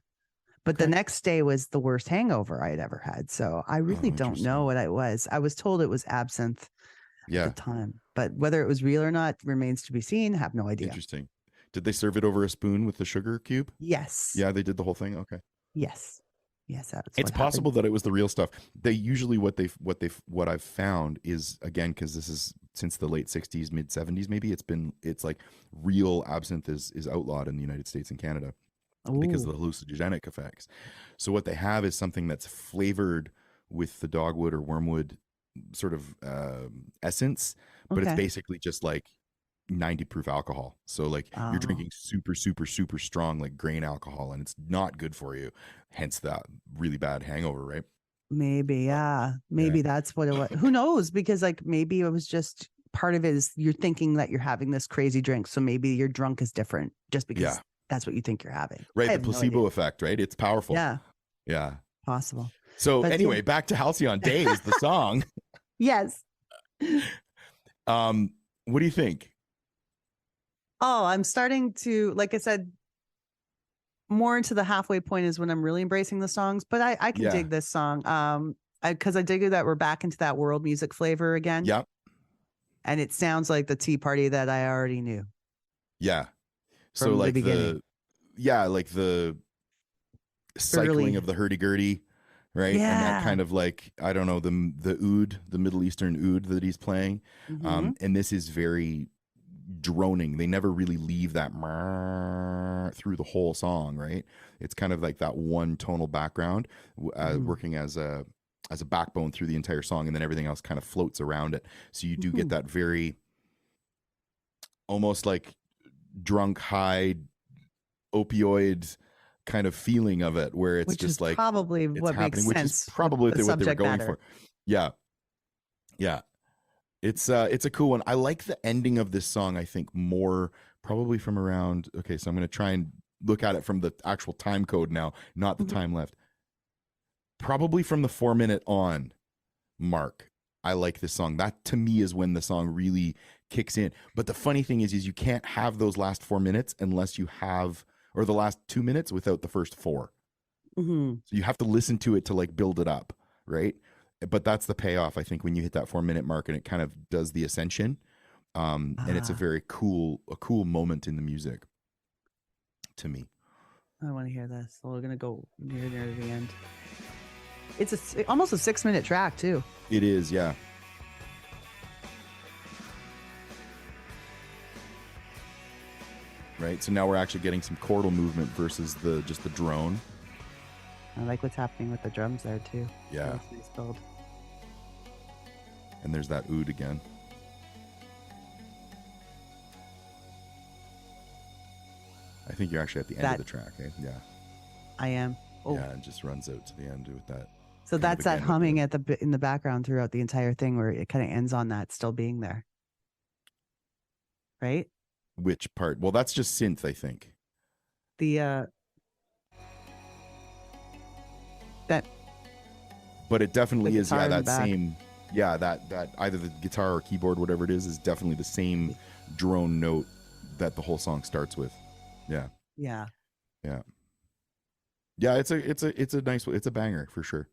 But the next day was the worst hangover I'd ever had. So I really don't know what it was. I was told it was absinthe at the time, but whether it was real or not remains to be seen. Have no idea. Interesting. Did they serve it over a spoon with the sugar cube? Yes. Yeah, they did the whole thing. Okay. Yes. It's possible that it was the real stuff. They usually what I've found is, again, because this is since the late 60s, mid 70s, maybe it's like real absinthe is outlawed in the United States and Canada. Because of the hallucinogenic effects. So what they have is something that's flavored with the dogwood or wormwood sort of essence, but it's basically just like 90 proof alcohol. So like you're drinking super, super, super strong like grain alcohol, and it's not good for you. Hence that really bad hangover, right? Maybe, maybe that's what it was. Who knows? Because like maybe it was just part of it is you're thinking that you're having this crazy drink, so maybe your drunk is different just because that's what you think you're having. Right. The placebo effect, right? It's powerful. Yeah. Yeah. Possible. So anyway, back to Halcyon Days, the song. Yes. What do you think? Oh, I'm starting to, like I said, more into the halfway point is when I'm really embracing the songs, but I can dig this song. Because I dig that we're back into that world music flavor again. Yep. And it sounds like the Tea Party that I already knew. Yeah. So like the cycling of the hurdy-gurdy, right? Yeah. And that kind of like, I don't know, the oud, the Middle Eastern oud that he's playing. And this is very droning. They never really leave that through the whole song, right? It's kind of like that one tonal background working as a backbone through the entire song, and then everything else kind of floats around it. So you do get that very almost like drunk, high, opioid kind of feeling of it, where it's just like probably what makes sense. Which is probably what they were going for. Yeah. It's a cool one. I like the ending of this song, I think, more probably from around, okay, so I'm going to try and look at it from the actual time code now, not the time left. Probably from the 4 minute on mark. I like this song. That to me is when the song really kicks in. But the funny thing is you can't have those last 4 minutes unless you have, or the last 2 minutes without the first 4. Mm-hmm. So you have to listen to it to like build it up, right? But that's the payoff, I think, when you hit that 4 minute mark and it kind of does the ascension. And it's a very cool moment in the music to me. I want to hear this. So we're gonna go near the end. It's almost a 6 minute track too. It is, yeah. Right, so now we're actually getting some chordal movement versus just the drone. I like what's happening with the drums there too. Yeah. That's nice build. And there's that oud again. I think you're actually at the end of the track, eh? Yeah. I am. Oh. Yeah, it just runs out to the end with that. So that's that humming in the background throughout the entire thing, where it kind of ends on that still being there. Right? Which part? Well, that's just synth, I think. But it definitely is, yeah, that same, yeah, that either the guitar or keyboard, whatever it is definitely the same drone note that the whole song starts with. Yeah. Yeah. Yeah. Yeah, it's a nice, it's a banger for sure.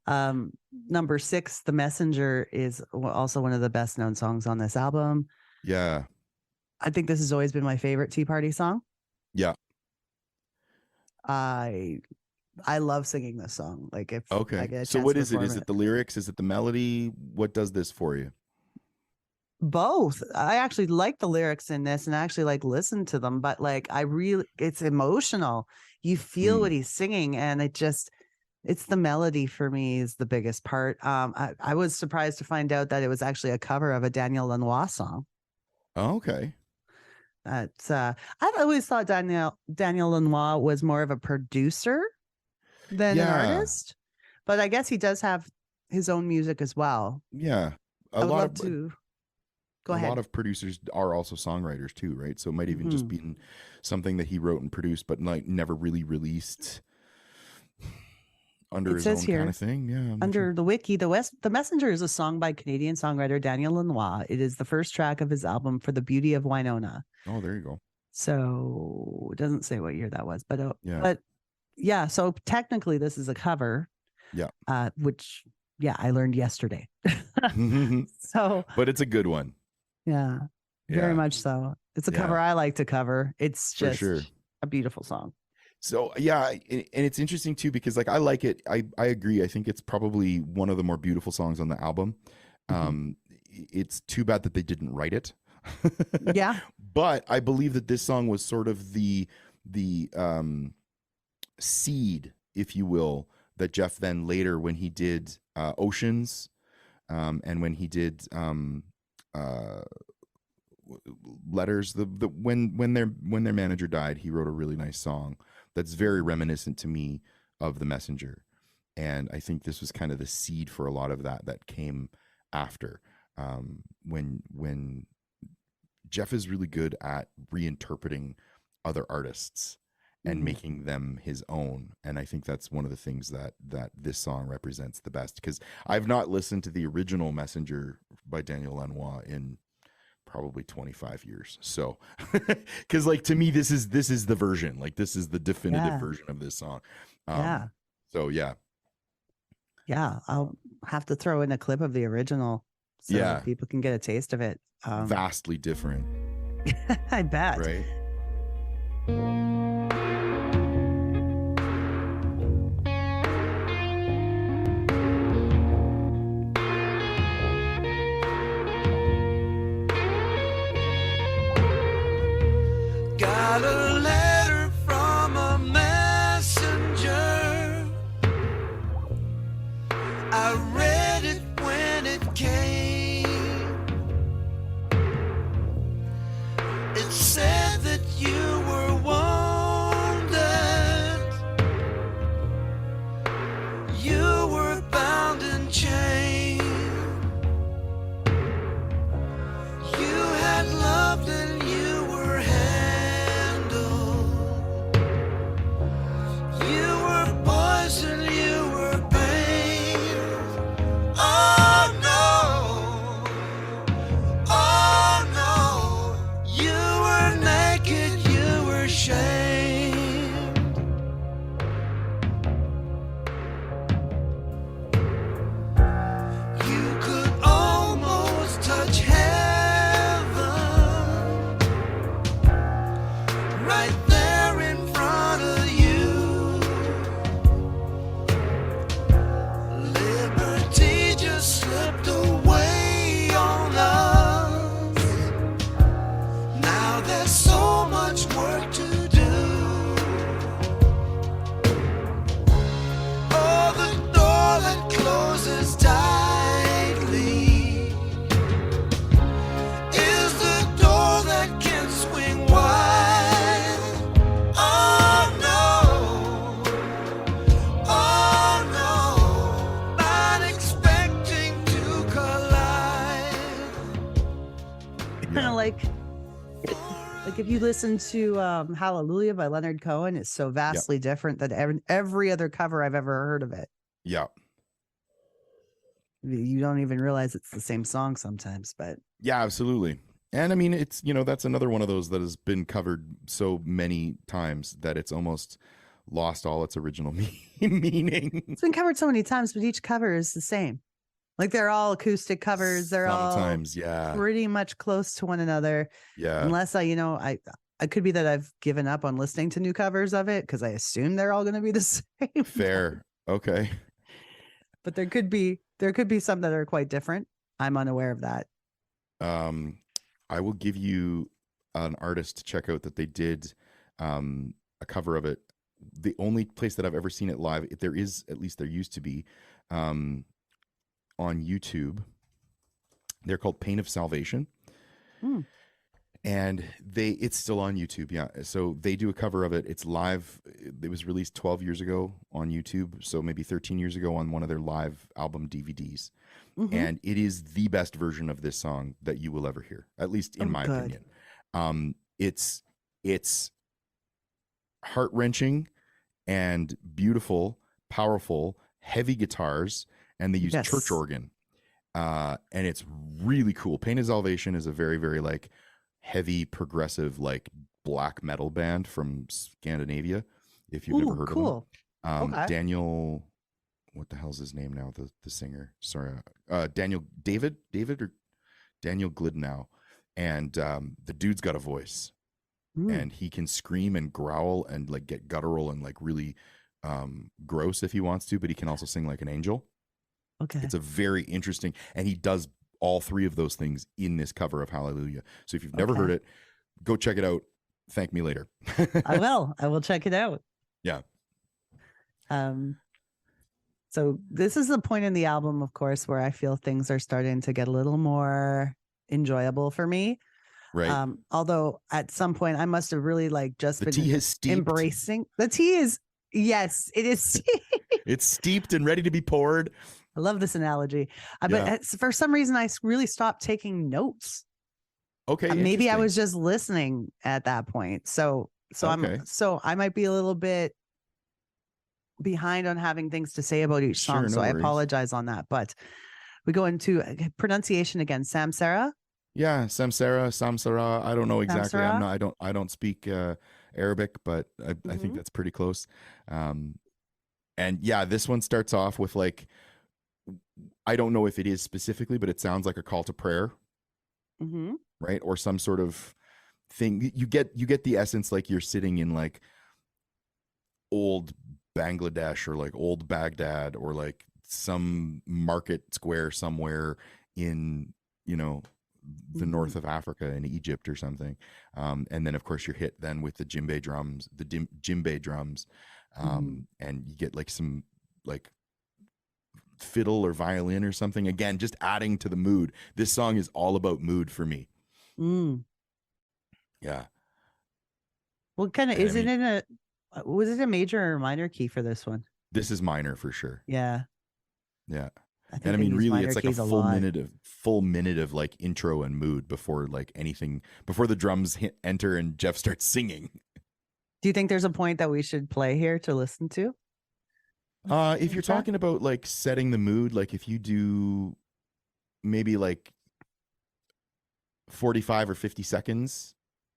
Number 6, The Messenger, is also one of the best known songs on this album. Yeah. I think this has always been my favorite Tea Party song. Yeah. I love singing this song. Like, if okay. I get a so chance what to is it? perform Is it the lyrics? Is it the melody? What does this for you? Both. I actually like the lyrics in this, and I actually like listen to them, but like it's emotional. You feel what he's singing, and it's the melody for me is the biggest part. I was surprised to find out that it was actually a cover of a Daniel Lanois song. Oh, okay. That's I've always thought Daniel Lanois was more of a producer than an artist, but I guess he does have his own music as well. Yeah. Go ahead. A lot of producers are also songwriters too, right? So it might even just be something that he wrote and produced, but like never really released under his own kind of thing. Yeah. Under the wiki, The Messenger is a song by Canadian songwriter Daniel Lanois. It is the first track of his album For the Beauty of Winona. Oh, there you go. So it doesn't say what year that was, but yeah. So technically this is a cover. Yeah. Which I learned yesterday. So, but it's a good one. Yeah, very much so. It's a cover I like to cover. It's just a beautiful song. So yeah, and it's interesting too because like I like it. I agree. I think it's probably one of the more beautiful songs on the album. It's too bad that they didn't write it. Yeah. But I believe that this song was sort of the seed, if you will, that Jeff then later, when he did Oceans, and when he did Letters, when their manager died, he wrote a really nice song that's very reminiscent to me of The Messenger. And I think this was kind of the seed for a lot of that came after. When Jeff is really good at reinterpreting other artists and making them his own. And I think that's one of the things that this song represents the best, because I've not listened to the original Messenger by Daniel Lanois in probably 25 years. So, because like to me, this is the version, like this is the definitive version of this song. So yeah. I'll have to throw in a clip of the original so that people can get a taste of it. Vastly different. I bet. Right. Got a letter from a messenger. I read it when it came. It said that you were wounded. You were bound and chained. You had loved and you were poison, you were pain. Oh no, ashamed. You could almost touch heaven right there in front of you. Liberty just slipped away on us. Now there's so much work to do. Oh, the door that closes tightly is the door that can swing wide. Oh no, not expecting to collide. Kind of like if you listen to Hallelujah by Leonard Cohen, it's so vastly different than every other cover I've ever heard of it. Yeah. You don't even realize it's the same song sometimes, but Yeah, absolutely. And I mean, it's, that's another one of those that has been covered so many times that it's almost lost all its original meaning. it's been covered so many times, but each cover is the same. Like they're all acoustic covers. They're Sometimes, all yeah. pretty much close to one another. Yeah. Unless I could be that I've given up on listening to new covers of it because I assume they're all going to be the same. Fair. Okay. But there could be some that are quite different. I'm unaware of that. I will give you an artist to check out that they did a cover of it. The only place that I've ever seen it live, there used to be, on YouTube. They're called Pain of Salvation. And it's still on YouTube. Yeah. So they do a cover of it. It's live. It was released 12 years ago on YouTube. So maybe 13 years ago on one of their live album DVDs. And it is the best version of this song that you will ever hear, at least in my opinion. It's heart-wrenching and beautiful, powerful, heavy guitars, and they use church organ. And it's really cool. Pain of Salvation is a very, very like heavy, progressive, like black metal band from Scandinavia, if you've never heard of them. Daniel, what the hell's his name now? The singer. Sorry. Daniel David or Daniel Glidnow. And the dude's got a voice. And he can scream and growl and like get guttural and like really gross if he wants to, but he can also sing like an angel. Okay. It's a very interesting, and he does all three of those things in this cover of Hallelujah. So if you've never heard it, go check it out. Thank me later. I will check it out. Yeah. So this is the point in the album, of course, where I feel things are starting to get a little more enjoyable for me. Right. Although at some point I must have really like just The been tea has steeped. embracing. The tea is, yes, it is. It's steeped and ready to be poured. I love this analogy. But for some reason, I really stopped taking notes. Okay. Maybe I was just listening at that point. So Okay. I might be a little bit behind on having things to say about each song. Sure, no so I worries. apologize on that. But we go into pronunciation again. Samsara. Yeah, Samsara. I don't know exactly. Samsara? I don't speak Arabic, but I think that's pretty close. And yeah, this one starts off with like, I don't know if it is specifically, but it sounds like a call to prayer, right? Or some sort of thing. You get the essence, like you're sitting in like old Bangladesh or like old Baghdad or like some market square somewhere in, the north of Africa in Egypt or something. And then of course you're hit then with the djembe drums, and you get like some like fiddle or violin or something. Again, just adding to the mood. This song is all about mood for me. Yeah. What kind of, was it a major or minor key for this one? This is minor for sure. Yeah. Yeah. think And I they mean, use really, minor it's like a keys full minute of like intro and mood before like anything, before the drums enter and Jeff starts singing. Do you think there's a point that we should play here to listen to? If you're talking about like setting the mood, like if you do maybe like 45 or 50 seconds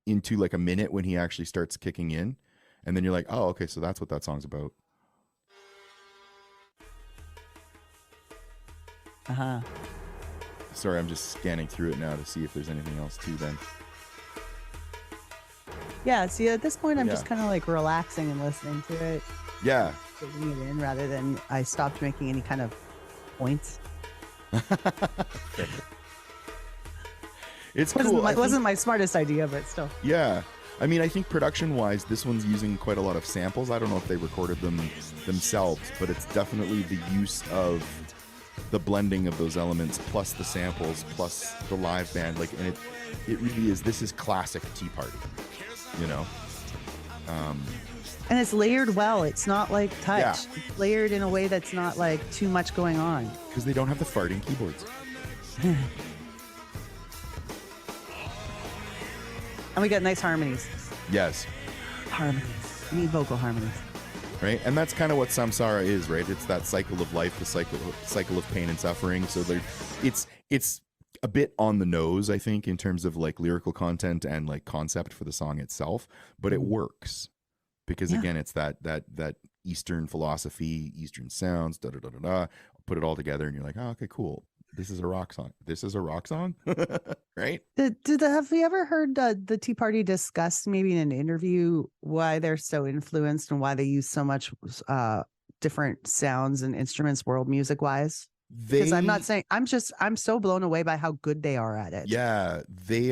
into like a minute when he actually starts kicking in, and then you're like, oh, okay, so that's what that song's about. Sorry, I'm just scanning through it now to see if there's anything else too then. Yeah, see, at this point, I'm Yeah. just kind of like relaxing and listening to it, Yeah. taking it in, rather than I stopped making any kind of points. It's cool. Wasn't my smartest idea, but still. Yeah. I mean, I think production-wise, this one's using quite a lot of samples. I don't know if they recorded them themselves, but it's definitely the use of the blending of those elements, plus the samples, plus the live band. Like, and it really is. This is classic Tea Party, you know. And it's layered well. It's not like touch. Yeah. It's layered in a way that's not like too much going on. Because they don't have the farting keyboards. And we got nice harmonies. Yes. Harmonies. We need vocal harmonies. Right, and that's kind of what samsara is, right? It's that cycle of life, the cycle of pain and suffering. So it's a bit on the nose, I think, in terms of like lyrical content and like concept for the song itself, but it works because again, it's that Eastern philosophy, Eastern sounds, da da da da da. Put it all together, and you're like, oh, okay, cool. This is a rock song. This is a rock song, right? Have you ever heard the Tea Party discuss maybe in an interview why they're so influenced and why they use so much different sounds and instruments world music wise? Because I'm not saying, I'm so blown away by how good they are at it. Yeah, they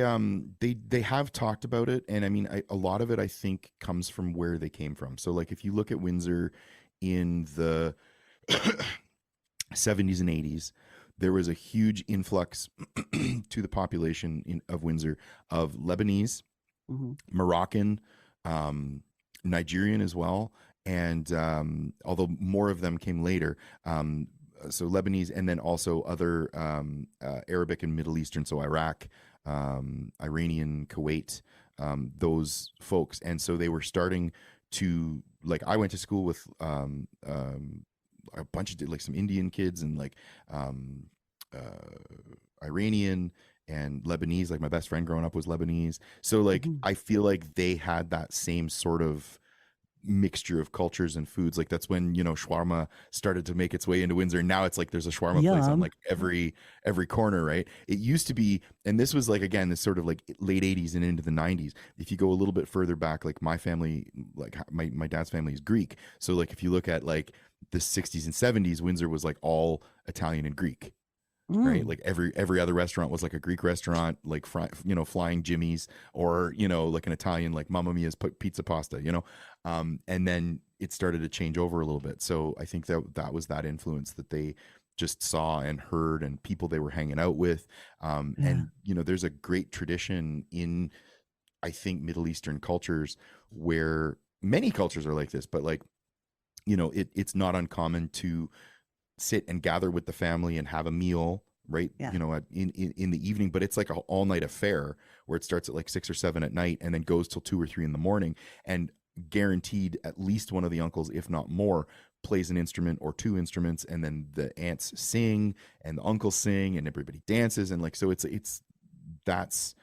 have talked about it, and I mean, a lot of it I think comes from where they came from. So like if you look at Windsor in the 70s and 80s, there was a huge influx to the population of Windsor of Lebanese, Moroccan, Nigerian as well, and although more of them came later, so Lebanese, and then also other Arabic and Middle Eastern, so Iraq, Iranian, Kuwait, those folks. And so they were starting to, like, I went to school with a bunch of like some Indian kids and like Iranian and Lebanese. Like my best friend growing up was Lebanese. So like I feel like they had that same sort of mixture of cultures and foods. Like that's when, you know, shawarma started to make its way into Windsor. Now it's like there's a shawarma place on like every corner, right? It used to be, and this was like, again, this sort of like late 80s and into the 90s. If you go a little bit further back, like my family, like my dad's family is Greek. So like if you look at like the 60s and 70s, Windsor was like all Italian and Greek. Right, like every other restaurant was like a Greek restaurant, like Flying Jimmy's, or you know, like an Italian, like Mamma Mia's pizza pasta, you know, and then it started to change over a little bit. So I think that was that influence that they just saw and heard, and people they were hanging out with, and you know, there's a great tradition in, I think, Middle Eastern cultures where many cultures are like this, but like, you know, it's not uncommon to sit and gather with the family and have a meal, right? You know, in the evening, but it's like an all night affair where it starts at like 6 or 7 at night and then goes till 2 or 3 in the morning. And guaranteed at least one of the uncles, if not more, plays an instrument or 2 instruments. And then the aunts sing and the uncles sing and everybody dances. And like, so it's that's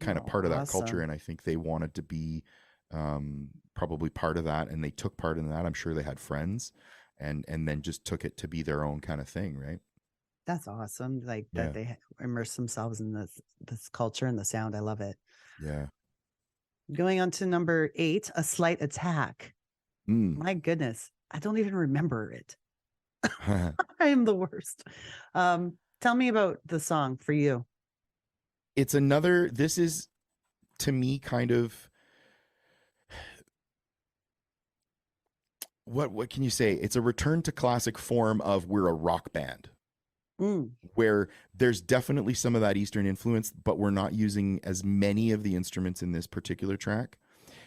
kind of part of that culture. And I think they wanted to be probably part of that. And they took part in that. I'm sure they had friends. And then just took it to be their own kind of thing, right? That's awesome. Like that they immerse themselves in this culture and the sound. I love it. Yeah. Going on to number 8, A Slight Attack. My goodness, I don't even remember it. I am the worst. Tell me about the song for you. This is to me kind of, what can you say? It's a return to classic form of we're a rock band, where there's definitely some of that Eastern influence, but we're not using as many of the instruments in this particular track.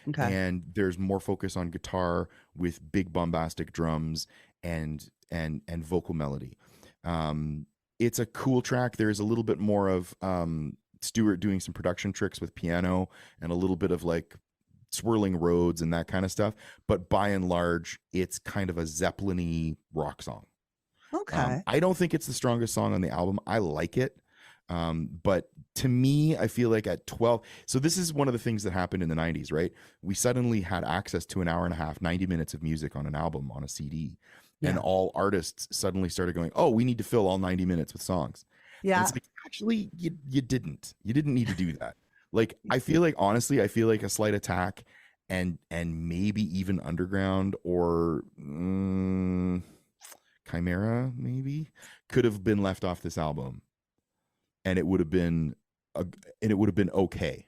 Okay. And there's more focus on guitar with big bombastic drums and vocal melody. It's a cool track. There's a little bit more of Stewart doing some production tricks with piano and a little bit of like swirling roads and that kind of stuff, but by and large it's kind of a Zeppelin-y rock song. I don't think it's the strongest song on the album. I like it, But to me, I feel like at 12, so this is one of the things that happened in the 90s, right? We suddenly had access to an hour and a half, 90 minutes of music on an album on a CD. And Yeah. all artists suddenly started going, oh, we need to fill all 90 minutes with songs. And Yeah. it's like, actually, you didn't. You didn't need to do that. Like, I feel like, honestly, I feel like A Slight Attack and maybe even Underground or Chimera maybe could have been left off this album, and it would have been okay,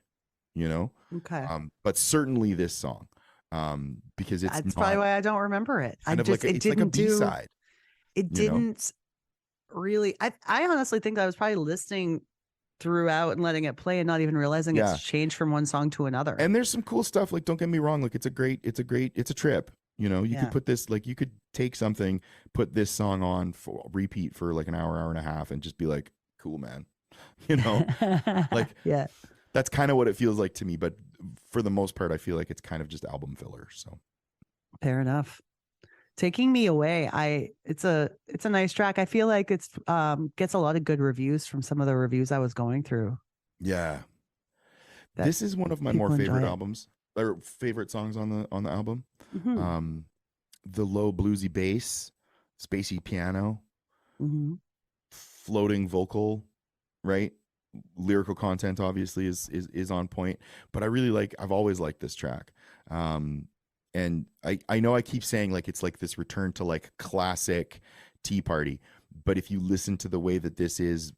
you know. Okay. But certainly this song, because it's That's probably why I don't remember it. kind of like it's like a B-side. It you know? didn't really. I honestly think that I was probably listening throughout and letting it play and not even realizing Yeah. it's changed from one song to another. And there's some cool stuff. Like, don't get me wrong. Like, it's a trip. You know, you Yeah. could put this, like, you could take something, put this song on for repeat for like an hour and a half, and just be like, cool, man. You know, like, yeah. that's kind of what it feels like to me. But for the most part, I feel like it's kind of just album filler. So Fair enough. Taking Me Away, it's a nice track. I feel like it's gets a lot of good reviews from some of the reviews I was going through. yeah, That this is one of my people more enjoy favorite it. albums or favorite songs on the album. Mhm. The low bluesy bass, spacey piano, Mhm. floating vocal, right? Lyrical content obviously is on point, but I've always liked this track. And I know I keep saying like it's like this return to like classic Tea Party, but if you listen to the way that this is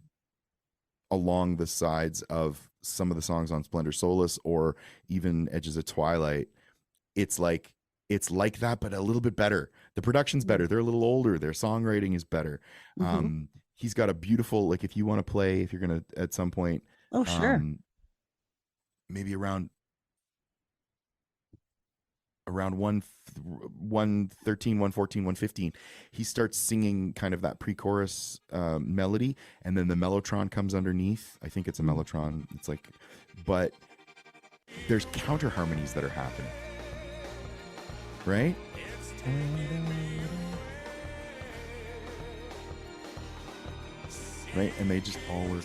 along the sides of some of the songs on Splendor Solace or even Edges of Twilight, it's like that, but a little bit better. The production's better. They're a little older. Their songwriting is better. He's got a beautiful, like, if you want to play, if you're going to at some point, Oh, sure. maybe around 113, 114, 115, he starts singing kind of that pre-chorus melody, and then the mellotron comes underneath. I think it's a mellotron. It's like, but there's counter harmonies that are happening, right? Right, and they just all work.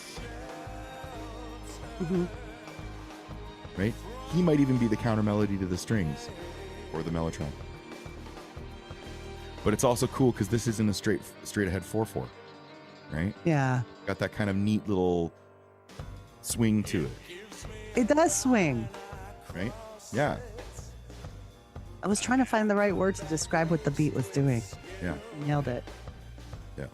Right? He might even be the counter melody to the strings or the mellotron. But it's also cool because this isn't a straight ahead 4/4, right? Yeah. Got that kind of neat little swing to it, It does swing. right? Yeah, I was trying to find the right word to describe what the beat was doing. yeah, Nailed it. yeah.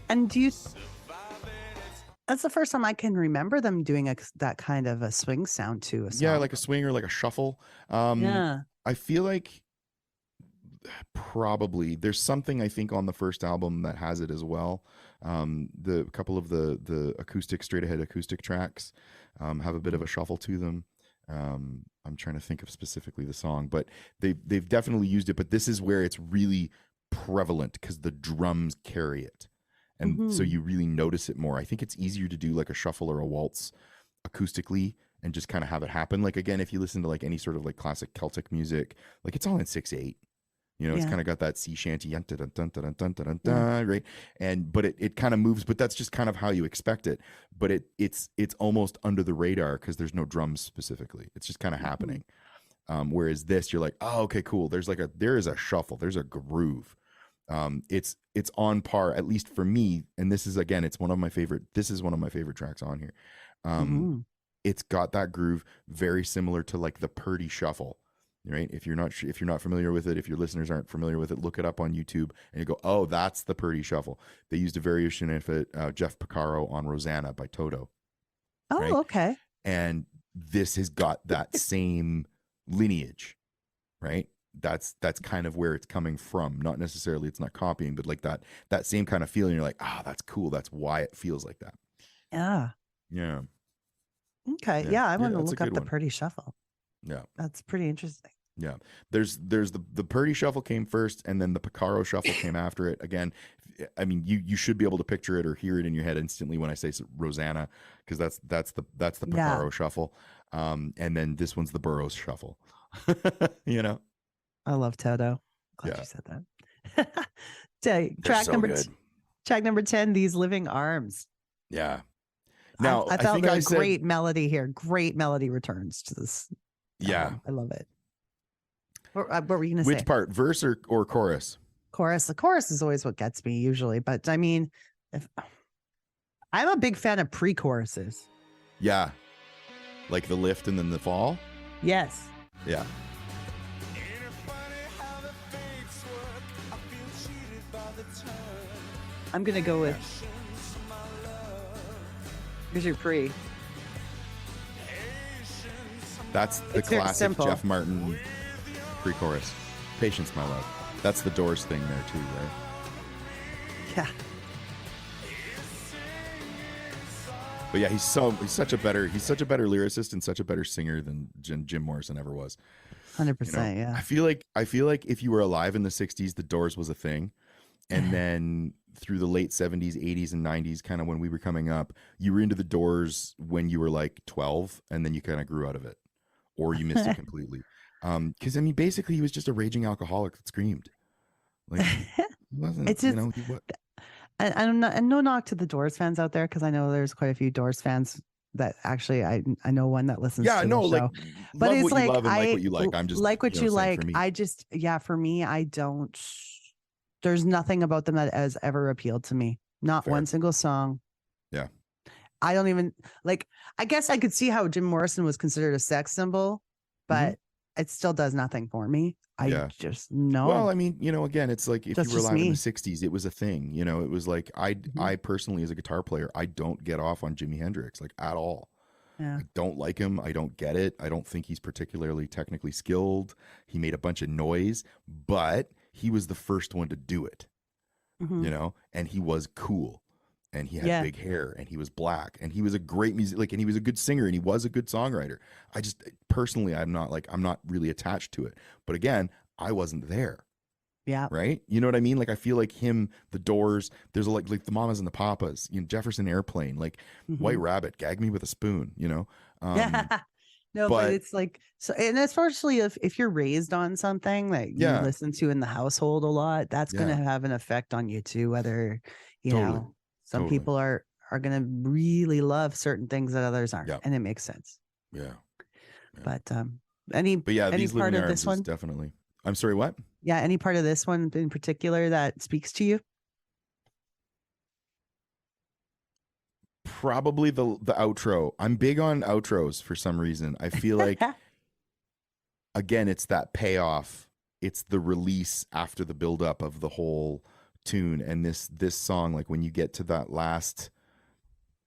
And do you? That's the first time I can remember them doing that kind of a swing sound to a song. Yeah, like a swing or like a shuffle. Yeah. I feel like probably there's something I think on the first album that has it as well. The couple of the acoustic straight ahead acoustic tracks have a bit of a shuffle to them. I'm trying to think of specifically the song, but they've definitely used it. But this is where it's really prevalent because the drums carry it, and so you really notice it more. I think it's easier to do like a shuffle or a waltz acoustically and just kind of have it happen. Like, again, if you listen to like any sort of like classic Celtic music, like it's all in 6/8. You know, it's kind of got that sea shanty, right? And but it kind of moves, but that's just kind of how you expect it. But it's almost under the radar because there's no drums specifically. It's just kind of happening. Whereas this, you're like, oh, okay, cool. There is a shuffle, there's a groove. It's on par, at least for me. And this is, again, it's one of my favorite. This is one of my favorite tracks on here. It's got that groove very similar to like the Purdy Shuffle. Right? If you're not familiar with it, if your listeners aren't familiar with it, look it up on YouTube and you go, oh, that's the Purdy Shuffle. They used a variation of it, Jeff Porcaro on Rosanna by Toto. Oh, right? okay. And this has got that same lineage, right? That's kind of where it's coming from. Not necessarily, it's not copying, but like that same kind of feeling. You're like, ah, oh, that's cool. That's why it feels like that. Yeah. Yeah. Okay. Yeah, I want to that's a look up good the one. Purdy Shuffle. Yeah. That's pretty interesting. Yeah, there's the Purdy Shuffle came first, and then the Porcaro Shuffle came after it. Again, I mean, you should be able to picture it or hear it in your head instantly when I say Rosanna, because that's the Porcaro Shuffle, and then this one's the Burroughs Shuffle. You know, I love Toto. Glad Yeah. you said that. Track so number good. track number 10, These Living Arms. Yeah. Now I felt think a I said, great melody here. Great melody returns to this. yeah. album. I love it. What were you going to say? Which part, verse or chorus? Chorus. The chorus is always what gets me usually, but I mean, if I'm a big fan of pre-choruses. Yeah. Like the lift and then the fall? Yes. Yeah. I'm going to go with, here's your pre. That's the It's very classic simple. Jeff Martin pre-chorus. Patience, my love. That's the Doors thing there too, right? Yeah. But yeah, he's such a better lyricist and such a better singer than Jim Morrison ever was. 100%. Yeah. I feel like if you were alive in the 60s, the Doors was a thing. And then through the late 70s, 80s, and 90s, kind of when we were coming up, you were into the Doors when you were like 12, and then you kind of grew out of it, or you missed it completely. Because I mean, basically, he was just a raging alcoholic that screamed. Like, he wasn't, It's just, and no knock to the Doors fans out there, because I know there's quite a few Doors fans that actually I know one that listens. Yeah, to no, the show. like, but love it's what like you love and I like what you like. I'm just like what you saying like. for me. I just, yeah, for me, I don't. There's nothing about them that has ever appealed to me. Not Fair. one single song. Yeah. I don't even like. I guess I could see how Jim Morrison was considered a sex symbol, but it still does nothing for me. I just no. Well, I mean, again, it's like if That's you were just alive in me. the 60s, it was a thing. It was like I personally, as a guitar player, I don't get off on Jimi Hendrix like at all. Yeah. I don't like him. I don't get it. I don't think he's particularly technically skilled. He made a bunch of noise, but he was the first one to do it, and he was cool, and he had big hair, and he was black, and he was a great music, and he was a good singer, and he was a good songwriter. I just personally, I'm not really attached to it. But again, I wasn't there. Yeah. Right. You know what I mean? Like, I feel like him, the Doors, there's like the Mamas and the Papas, Jefferson Airplane, like White Rabbit, Gag Me with a Spoon, Yeah. No, but it's like, so, and especially if you're raised on something that you listen to in the household a lot, that's going to have an effect on you too. Whether, some people are going to really love certain things that others aren't. And it makes sense. Yeah. But, any these part Living of this Arms one? is definitely. I'm sorry, what? Yeah. Any part of this one in particular that speaks to you? Probably the outro. I'm big on outros for some reason. I feel like, again, it's that payoff. It's the release after the buildup of the whole tune. And this song, like when you get to that last,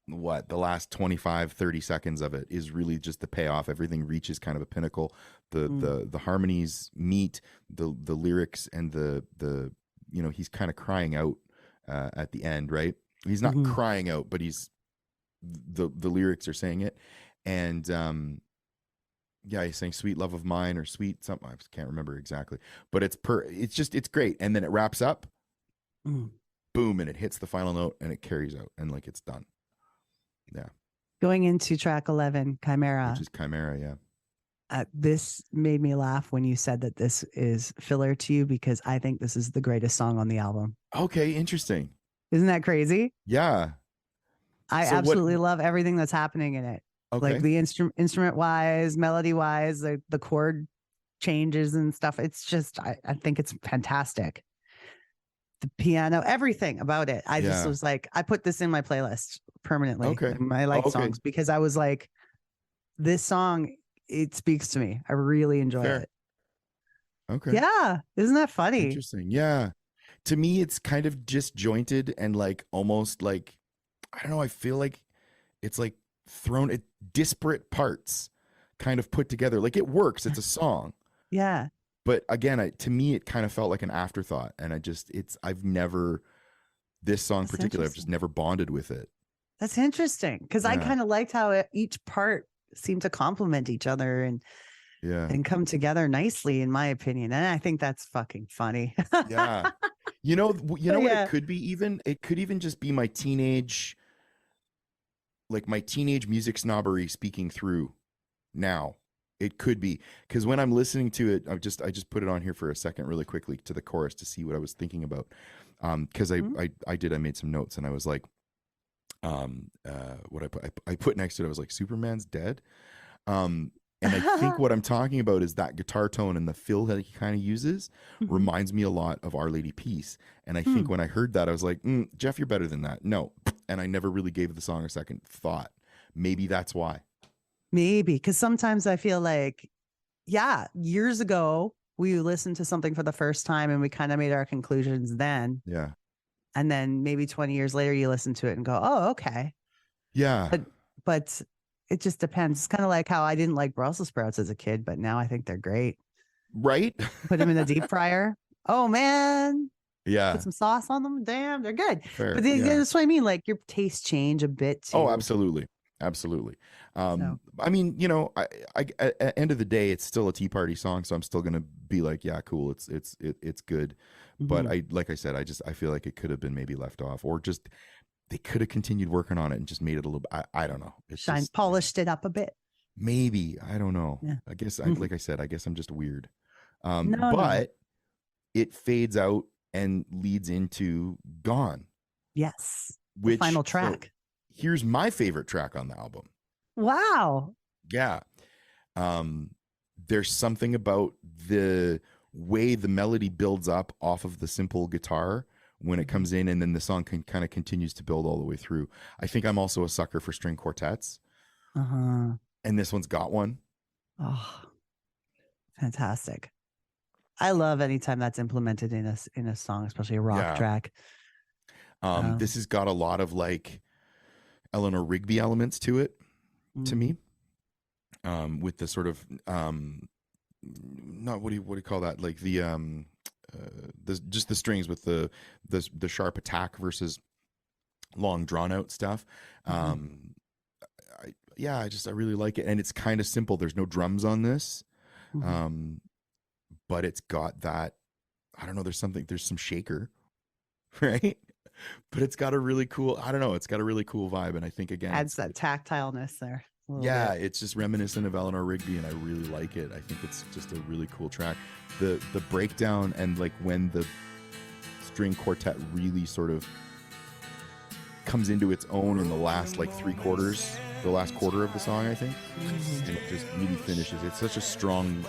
the last 25, 30 seconds of it is really just the payoff. Everything reaches kind of a pinnacle. The harmonies meet, the lyrics, and the he's kind of crying out at the end, right? He's not crying out, but he's the lyrics are saying it. And he's saying sweet love of mine, or sweet something, I can't remember exactly, but it's great. And then it wraps up, boom, and it hits the final note, and it carries out, and like it's done. Yeah. Going into track 11, Chimera. Which is Chimera, yeah. This made me laugh when you said that this is filler to you, because I think this is the greatest song on the album. Okay, interesting. Isn't that crazy? Yeah. I absolutely love everything that's happening in it. Okay. Like the instrument wise, melody wise, the chord changes and stuff. It's just, I think it's fantastic. The piano, everything about it. I just was like, I put this in my playlist permanently. Okay. My songs, because I was like, this song, it speaks to me. I really enjoy it. Okay. Yeah. Isn't that funny? Interesting. Yeah. To me, it's kind of disjointed and like almost like, I don't know. I feel like it's like thrown at disparate parts, kind of put together. Like it works. It's a song. Yeah. But again, to me, it kind of felt like an afterthought. And I've never, this song in particular, I've just never bonded with it. That's interesting. Because I kind of liked how each part seemed to complement each other and come together nicely, in my opinion. And I think that's fucking funny. Yeah. You know what it could be even? It could even just be my teenage music snobbery speaking through now. It could be, because when I'm listening to it, I just put it on here for a second really quickly to the chorus to see what I was thinking about. Because I made some notes, and I was like, what I put next to it, I was like, Superman's dead. And I think what I'm talking about is that guitar tone and the fill that he kind of uses reminds me a lot of Our Lady Peace. And I think when I heard that, I was like, Jeff, you're better than that. No. And I never really gave the song a second thought. Maybe that's why. Maybe, because sometimes I feel like, yeah, years ago, we listened to something for the first time and we kind of made our conclusions then. Yeah. And then maybe 20 years later, you listen to it and go, oh, okay. Yeah. But it just depends. It's kind of like how I didn't like Brussels sprouts as a kid, but now I think they're great. Right? Put them in the deep fryer. Oh, man. Yeah. Put some sauce on them. Damn, they're good. Fair, But yeah. that's what I mean. Like your tastes change a bit too. Oh, absolutely. Absolutely. I mean, you know, I at the end of the day, it's still a Tea Party song, so I'm still gonna be like, yeah, cool, it's good. But like I said, I feel like it could have been maybe left off, or just they could have continued working on it and just made it a little. I don't know. It's just, polished it up a bit. Maybe, I don't know. Yeah. I guess like I said, I guess I'm just weird. No. But it fades out and leads into Gone. Yes. Which The final track. So here's my favorite track on the album. Wow. Yeah. There's something about the way the melody builds up off of the simple guitar when it comes in, and then the song kind of continues to build all the way through. I think I'm also a sucker for string quartets. Uh-huh. And this one's got one. Oh, fantastic. I love anytime that's implemented in a song, especially a rock track. This has got a lot of like Eleanor Rigby elements to it, to me. With the sort of not what do you call that? Like the just the strings with the sharp attack versus long drawn out stuff. I really like it, and it's kind of simple. There's no drums on this, but it's got that. I don't know. There's some shaker, right? But it's got a really cool. I don't know. It's got a really cool vibe, and I think again adds that tactileness there. Yeah, it's just reminiscent of Eleanor Rigby, and I really like it. I think it's just a really cool track. The breakdown and like when the string quartet really sort of comes into its own in the last like the last quarter of the song, I think, and it just really finishes. It's such a strong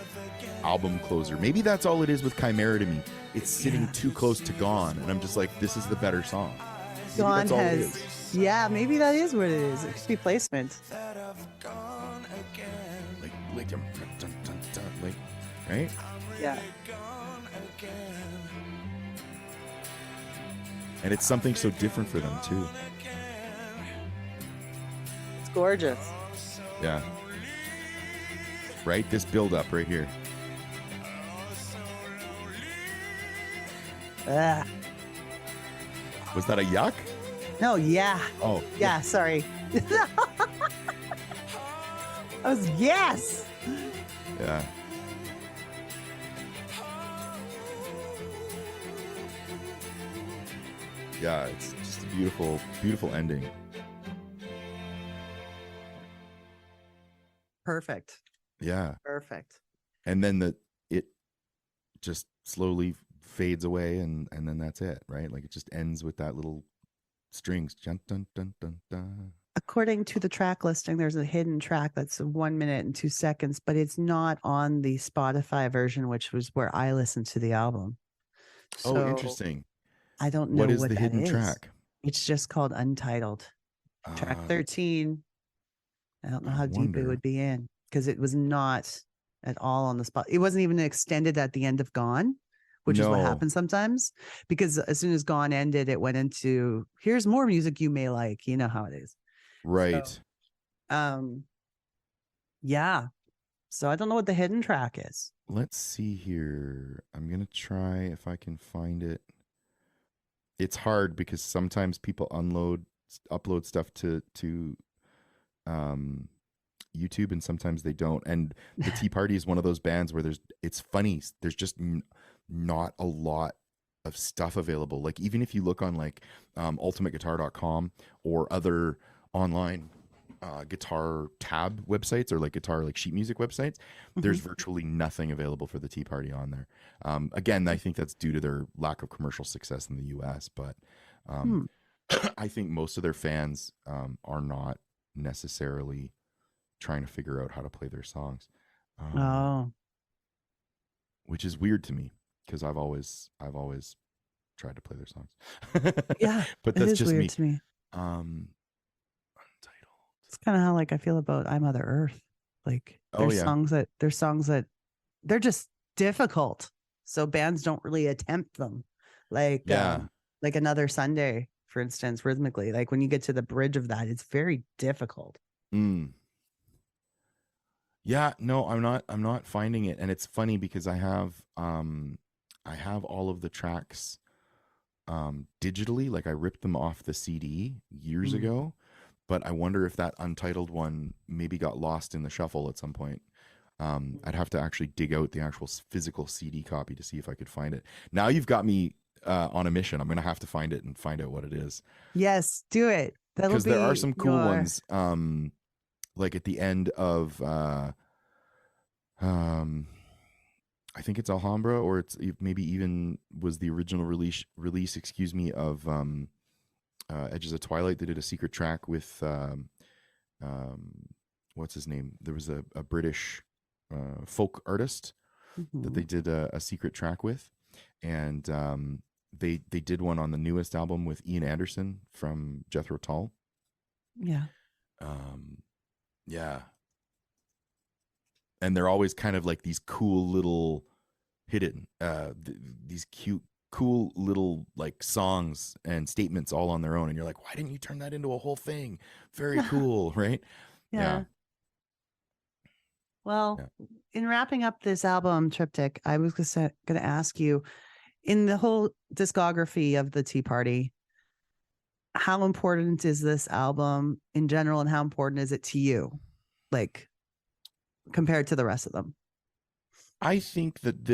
album closer. Maybe that's all it is with Chimera to me. It's sitting too close to Gone, and I'm just like, this is the better song. Gone has, yeah, maybe that is what it is. It could be placement. Like, right? Yeah. And it's something so different for them too. It's gorgeous. Yeah. Right? This build up right here. Was that a yuck? No, yeah. Oh. Yeah, sorry. That was yes. Yeah. Yeah, it's just a beautiful, beautiful ending. Perfect. Yeah. Perfect. And then it just slowly fades away, and then that's it, right? Like it just ends with that little strings. Dun, dun, dun, dun, dun. According to the track listing, there's a hidden track that's 1 minute and 2 seconds, but it's not on the Spotify version, which was where I listened to the album. So Oh, interesting. I don't know What is what the that hidden is. track? It's just called Untitled. Track 13. I don't know how deep it wonder. would be in, because it was not at all on the spot. It wasn't even extended at the end of Gone, which is what No. happens sometimes, because as soon as Gone ended, it went into, here's more music you may like. You know how it is. Right. So, yeah. So I don't know what the hidden track is. Let's see here. I'm going to try if I can find it. It's hard because sometimes people upload stuff to YouTube, and sometimes they don't. And the Tea Party is one of those bands where it's funny. There's just not a lot of stuff available. Like even if you look on like ultimateguitar.com or other online guitar tab websites or like guitar like sheet music websites, there's virtually nothing available for the Tea Party on there. Again, I think that's due to their lack of commercial success in the US, but I think most of their fans are not necessarily trying to figure out how to play their songs. Oh, Which is weird to me because I've always tried to play their songs. yeah. But It that's is just weird me. to me. Untitled. It's kind of how like I feel about "I'm Mother Earth." Like Oh, there's yeah. songs that they're just difficult, so bands don't really attempt them. Like Yeah. like Another Sunday, for instance, rhythmically. Like when you get to the bridge of that, it's very difficult. Mm. Yeah, no, I'm not finding it. And it's funny because I have all of the tracks digitally. Like I ripped them off the CD years ago, but I wonder if that Untitled one maybe got lost in the shuffle at some point. I'd have to actually dig out the actual physical CD copy to see if I could find it. Now you've got me on a mission. I'm going to have to find it and find out what it is. Yes, do it. That'll Because be there are some cool your- ones. Like at the end of I think it's Alhambra, or it's maybe even was the original release, excuse me, of Edges of Twilight. They did a secret track with what's his name? There was a British folk artist that they did a secret track with, and they did one on the newest album with Ian Anderson from Jethro Tull. Yeah. Yeah. And they're always kind of like these cool little hidden, these cute, cool little like songs and statements all on their own. And you're like, why didn't you turn that into a whole thing? Very cool, right? Yeah. Well, in wrapping up this album, Triptych, I was going to ask you, in the whole discography of the Tea Party, how important is this album in general, and how important is it to you, like compared to the rest of them? I think that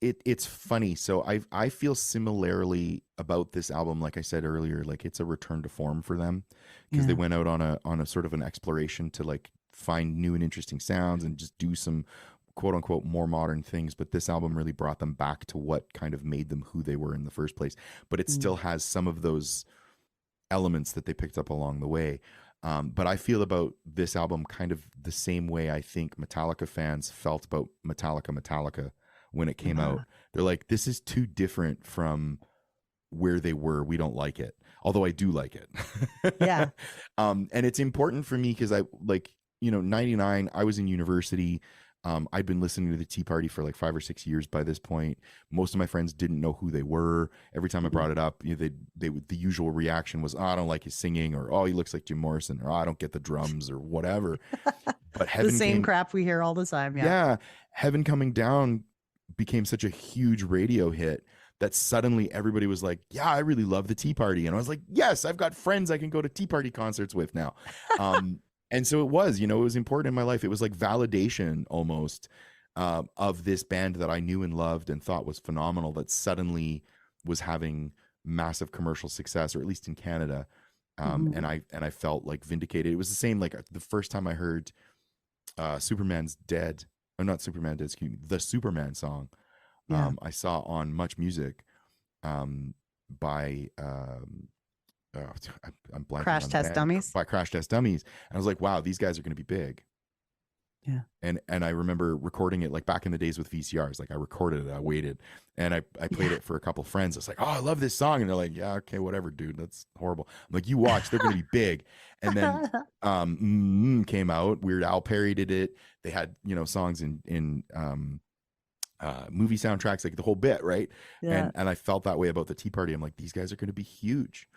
it's funny. So I feel similarly about this album. Like I said earlier, like it's a return to form for them because they went out on a sort of an exploration to like find new and interesting sounds and just do some quote unquote more modern things. But this album really brought them back to what kind of made them who they were in the first place. But it still has some of those elements that they picked up along the way. But I feel about this album kind of the same way I think Metallica fans felt about Metallica when it came out. They're like, this is too different from where they were. We don't like it. Although I do like it. Yeah. And it's important for me because I like, 99, I was in university. I'd been listening to the Tea Party for like 5 or 6 years by this point. Most of my friends didn't know who they were. Every time I brought it up, they would, the usual reaction was, oh, I don't like his singing, or oh, he looks like Jim Morrison, or oh, I don't get the drums, or whatever. But The same crap we hear all the time. yeah, Heaven Coming Down became such a huge radio hit that suddenly everybody was like, yeah, I really love the Tea Party. And I was like, yes, I've got friends I can go to Tea Party concerts with now. And so it was, it was important in my life. It was like validation almost of this band that I knew and loved and thought was phenomenal, that suddenly was having massive commercial success, or at least in Canada. And I felt like vindicated. It was the same, like the first time I heard Superman's Dead, or not Superman Dead, excuse me, the Superman song, I saw on Much Music by I'm blanking Crash on the Test band, Dummies. by Crash Test Dummies. And I was like, wow, these guys are going to be big. Yeah. And I remember recording it like back in the days with VCRs. Like I recorded it, I waited, and I played it for a couple friends. I was like, oh, I love this song. And they're like, yeah, okay, whatever, dude. That's horrible. I'm like, you watch, they're going to be big. And then came out. Weird Al Perry did it. They had, songs in movie soundtracks, like the whole bit, right? Yeah. And I felt that way about the Tea Party. I'm like, these guys are going to be huge.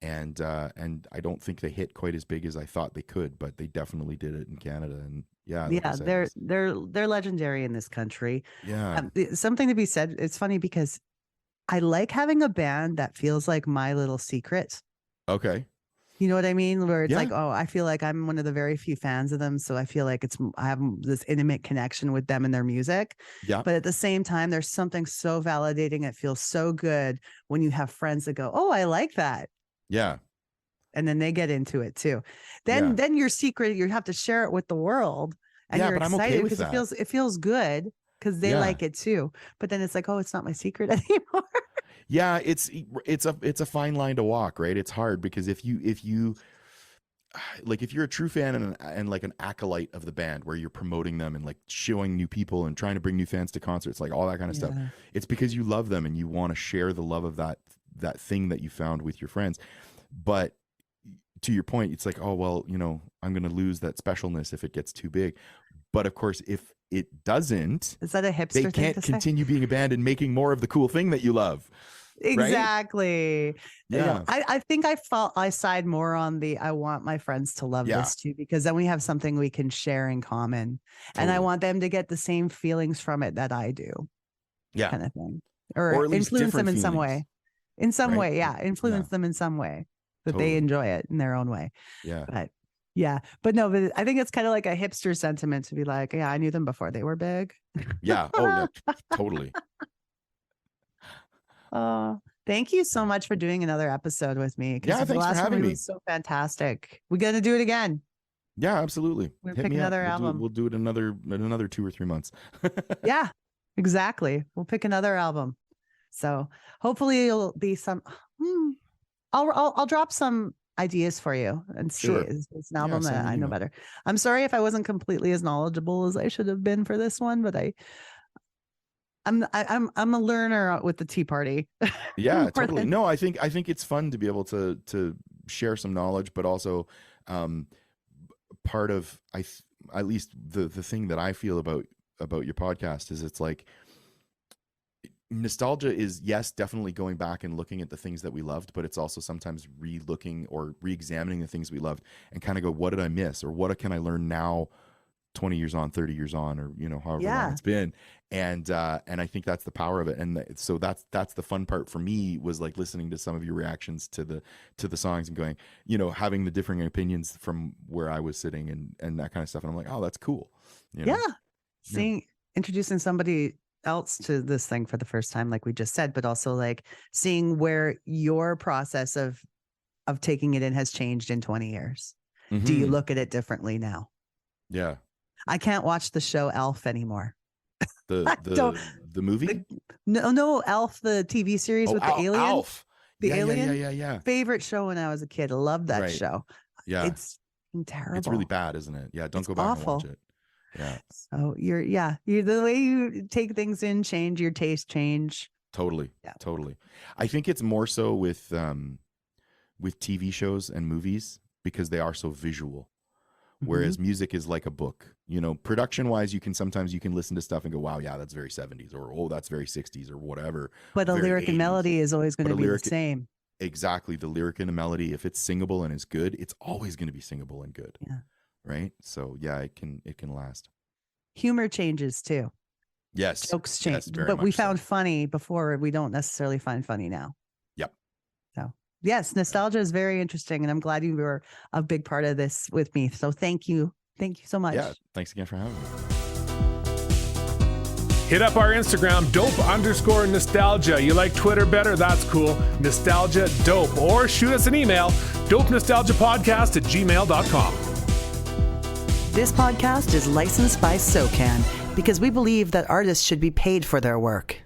And I don't think they hit quite as big as I thought they could, but they definitely did it in Canada. And like I said, they're legendary in this country. Yeah. Something to be said. It's funny because I like having a band that feels like my little secret. Okay. You know what I mean? Where it's Yeah. like, oh, I feel like I'm one of the very few fans of them, so I feel like I have this intimate connection with them and their music. Yeah. But at the same time, there's something so validating. It feels so good when you have friends that go, oh, I like that. Yeah. and then they get into it too. Then your secret, you have to share it with the world, and Yeah, you're but I'm okay excited with because that. it feels good because they like it too. But then it's like, oh, it's not my secret anymore. Yeah, it's a fine line to walk, right? It's hard because if you like if you're a true fan and like an acolyte of the band where you're promoting them and like showing new people and trying to bring new fans to concerts, like all that kind of stuff, it's because you love them and you want to share the love of that thing that you found with your friends. But to your point, it's like, oh well, I'm going to lose that specialness if it gets too big. But of course, if it doesn't, Is that a hipster they thing can't to say? continue being a band and making more of the cool thing that you love. Exactly. Right? Yeah. I think I side more on I want my friends to love this too, because then we have something we can share in common. And I want them to get the same feelings from it that I do. Yeah. Kind of thing. Or Or at least influence them different in some feelings. way. In some Right? way, yeah. Influence them in some way that they enjoy it in their own way. Yeah. But yeah. But no, but I think it's kind of like a hipster sentiment to be like, yeah, I knew them before they were big. Yeah. Oh yeah. Totally. Thank you so much for doing another episode with me. Yeah, the thanks for last having one me. was so fantastic. We're gonna do it again. Yeah, absolutely. We'll Hit pick me up. another album. We'll do it another 2 or 3 months. Yeah, exactly. We'll pick another album. So hopefully it'll be some. I'll drop some ideas for you and see. Sure. It's an album send that me an I know email. better. I'm sorry if I wasn't completely as knowledgeable as I should have been for this one, but I'm a learner with the Tea Party. Yeah, More totally. than- No, I think it's fun to be able to share some knowledge, but also part of at least the thing that I feel about your podcast is it's like nostalgia is, yes, definitely going back and looking at the things that we loved, but it's also sometimes re-looking or re-examining the things we loved and kind of go, what did I miss, or what can I learn now 20 years on, 30 years on, or however long it's been. And I think that's the power of it. And so that's the fun part for me, was like listening to some of your reactions to the songs and going, having the differing opinions from where I was sitting and that kind of stuff. And I'm like, oh, that's cool. Introducing somebody else to this thing for the first time, like we just said, but also like seeing where your process of taking it in has changed in 20 years. Mm-hmm. Do you look at it differently now? Yeah. I can't watch the show Elf anymore. The movie? No, Elf, the TV series with the alien. Alf. The alien. Yeah. Favorite show when I was a kid. I loved that show. Yeah. It's terrible. It's really bad, isn't it? Yeah. Don't go back awful. and watch it. Yeah. So you're the way you take things in change, your taste change. Totally. Yeah. Totally. I think it's more so with TV shows and movies because they are so visual. Whereas music is like a book, production wise, you can listen to stuff and go, wow, yeah, that's very 70s, or, oh, that's very 60s, or whatever. But a lyric 80s. and melody is always going to be the same. Exactly. The lyric and the melody, if it's singable and is good, it's always going to be singable and good. Yeah. Right. So yeah, it can last. Humor changes too. Yes. Jokes change. Yes, very but we much so. found funny before. We don't necessarily find funny now. Yep. So yes, nostalgia is very interesting. And I'm glad you were a big part of this with me. So thank you. Thank you so much. Yeah. Thanks again for having me. Hit up our Instagram, dope_nostalgia. You like Twitter better? That's cool. Nostalgia dope. Or shoot us an email, dopenostalgiapodcast@gmail.com. This podcast is licensed by SOCAN because we believe that artists should be paid for their work.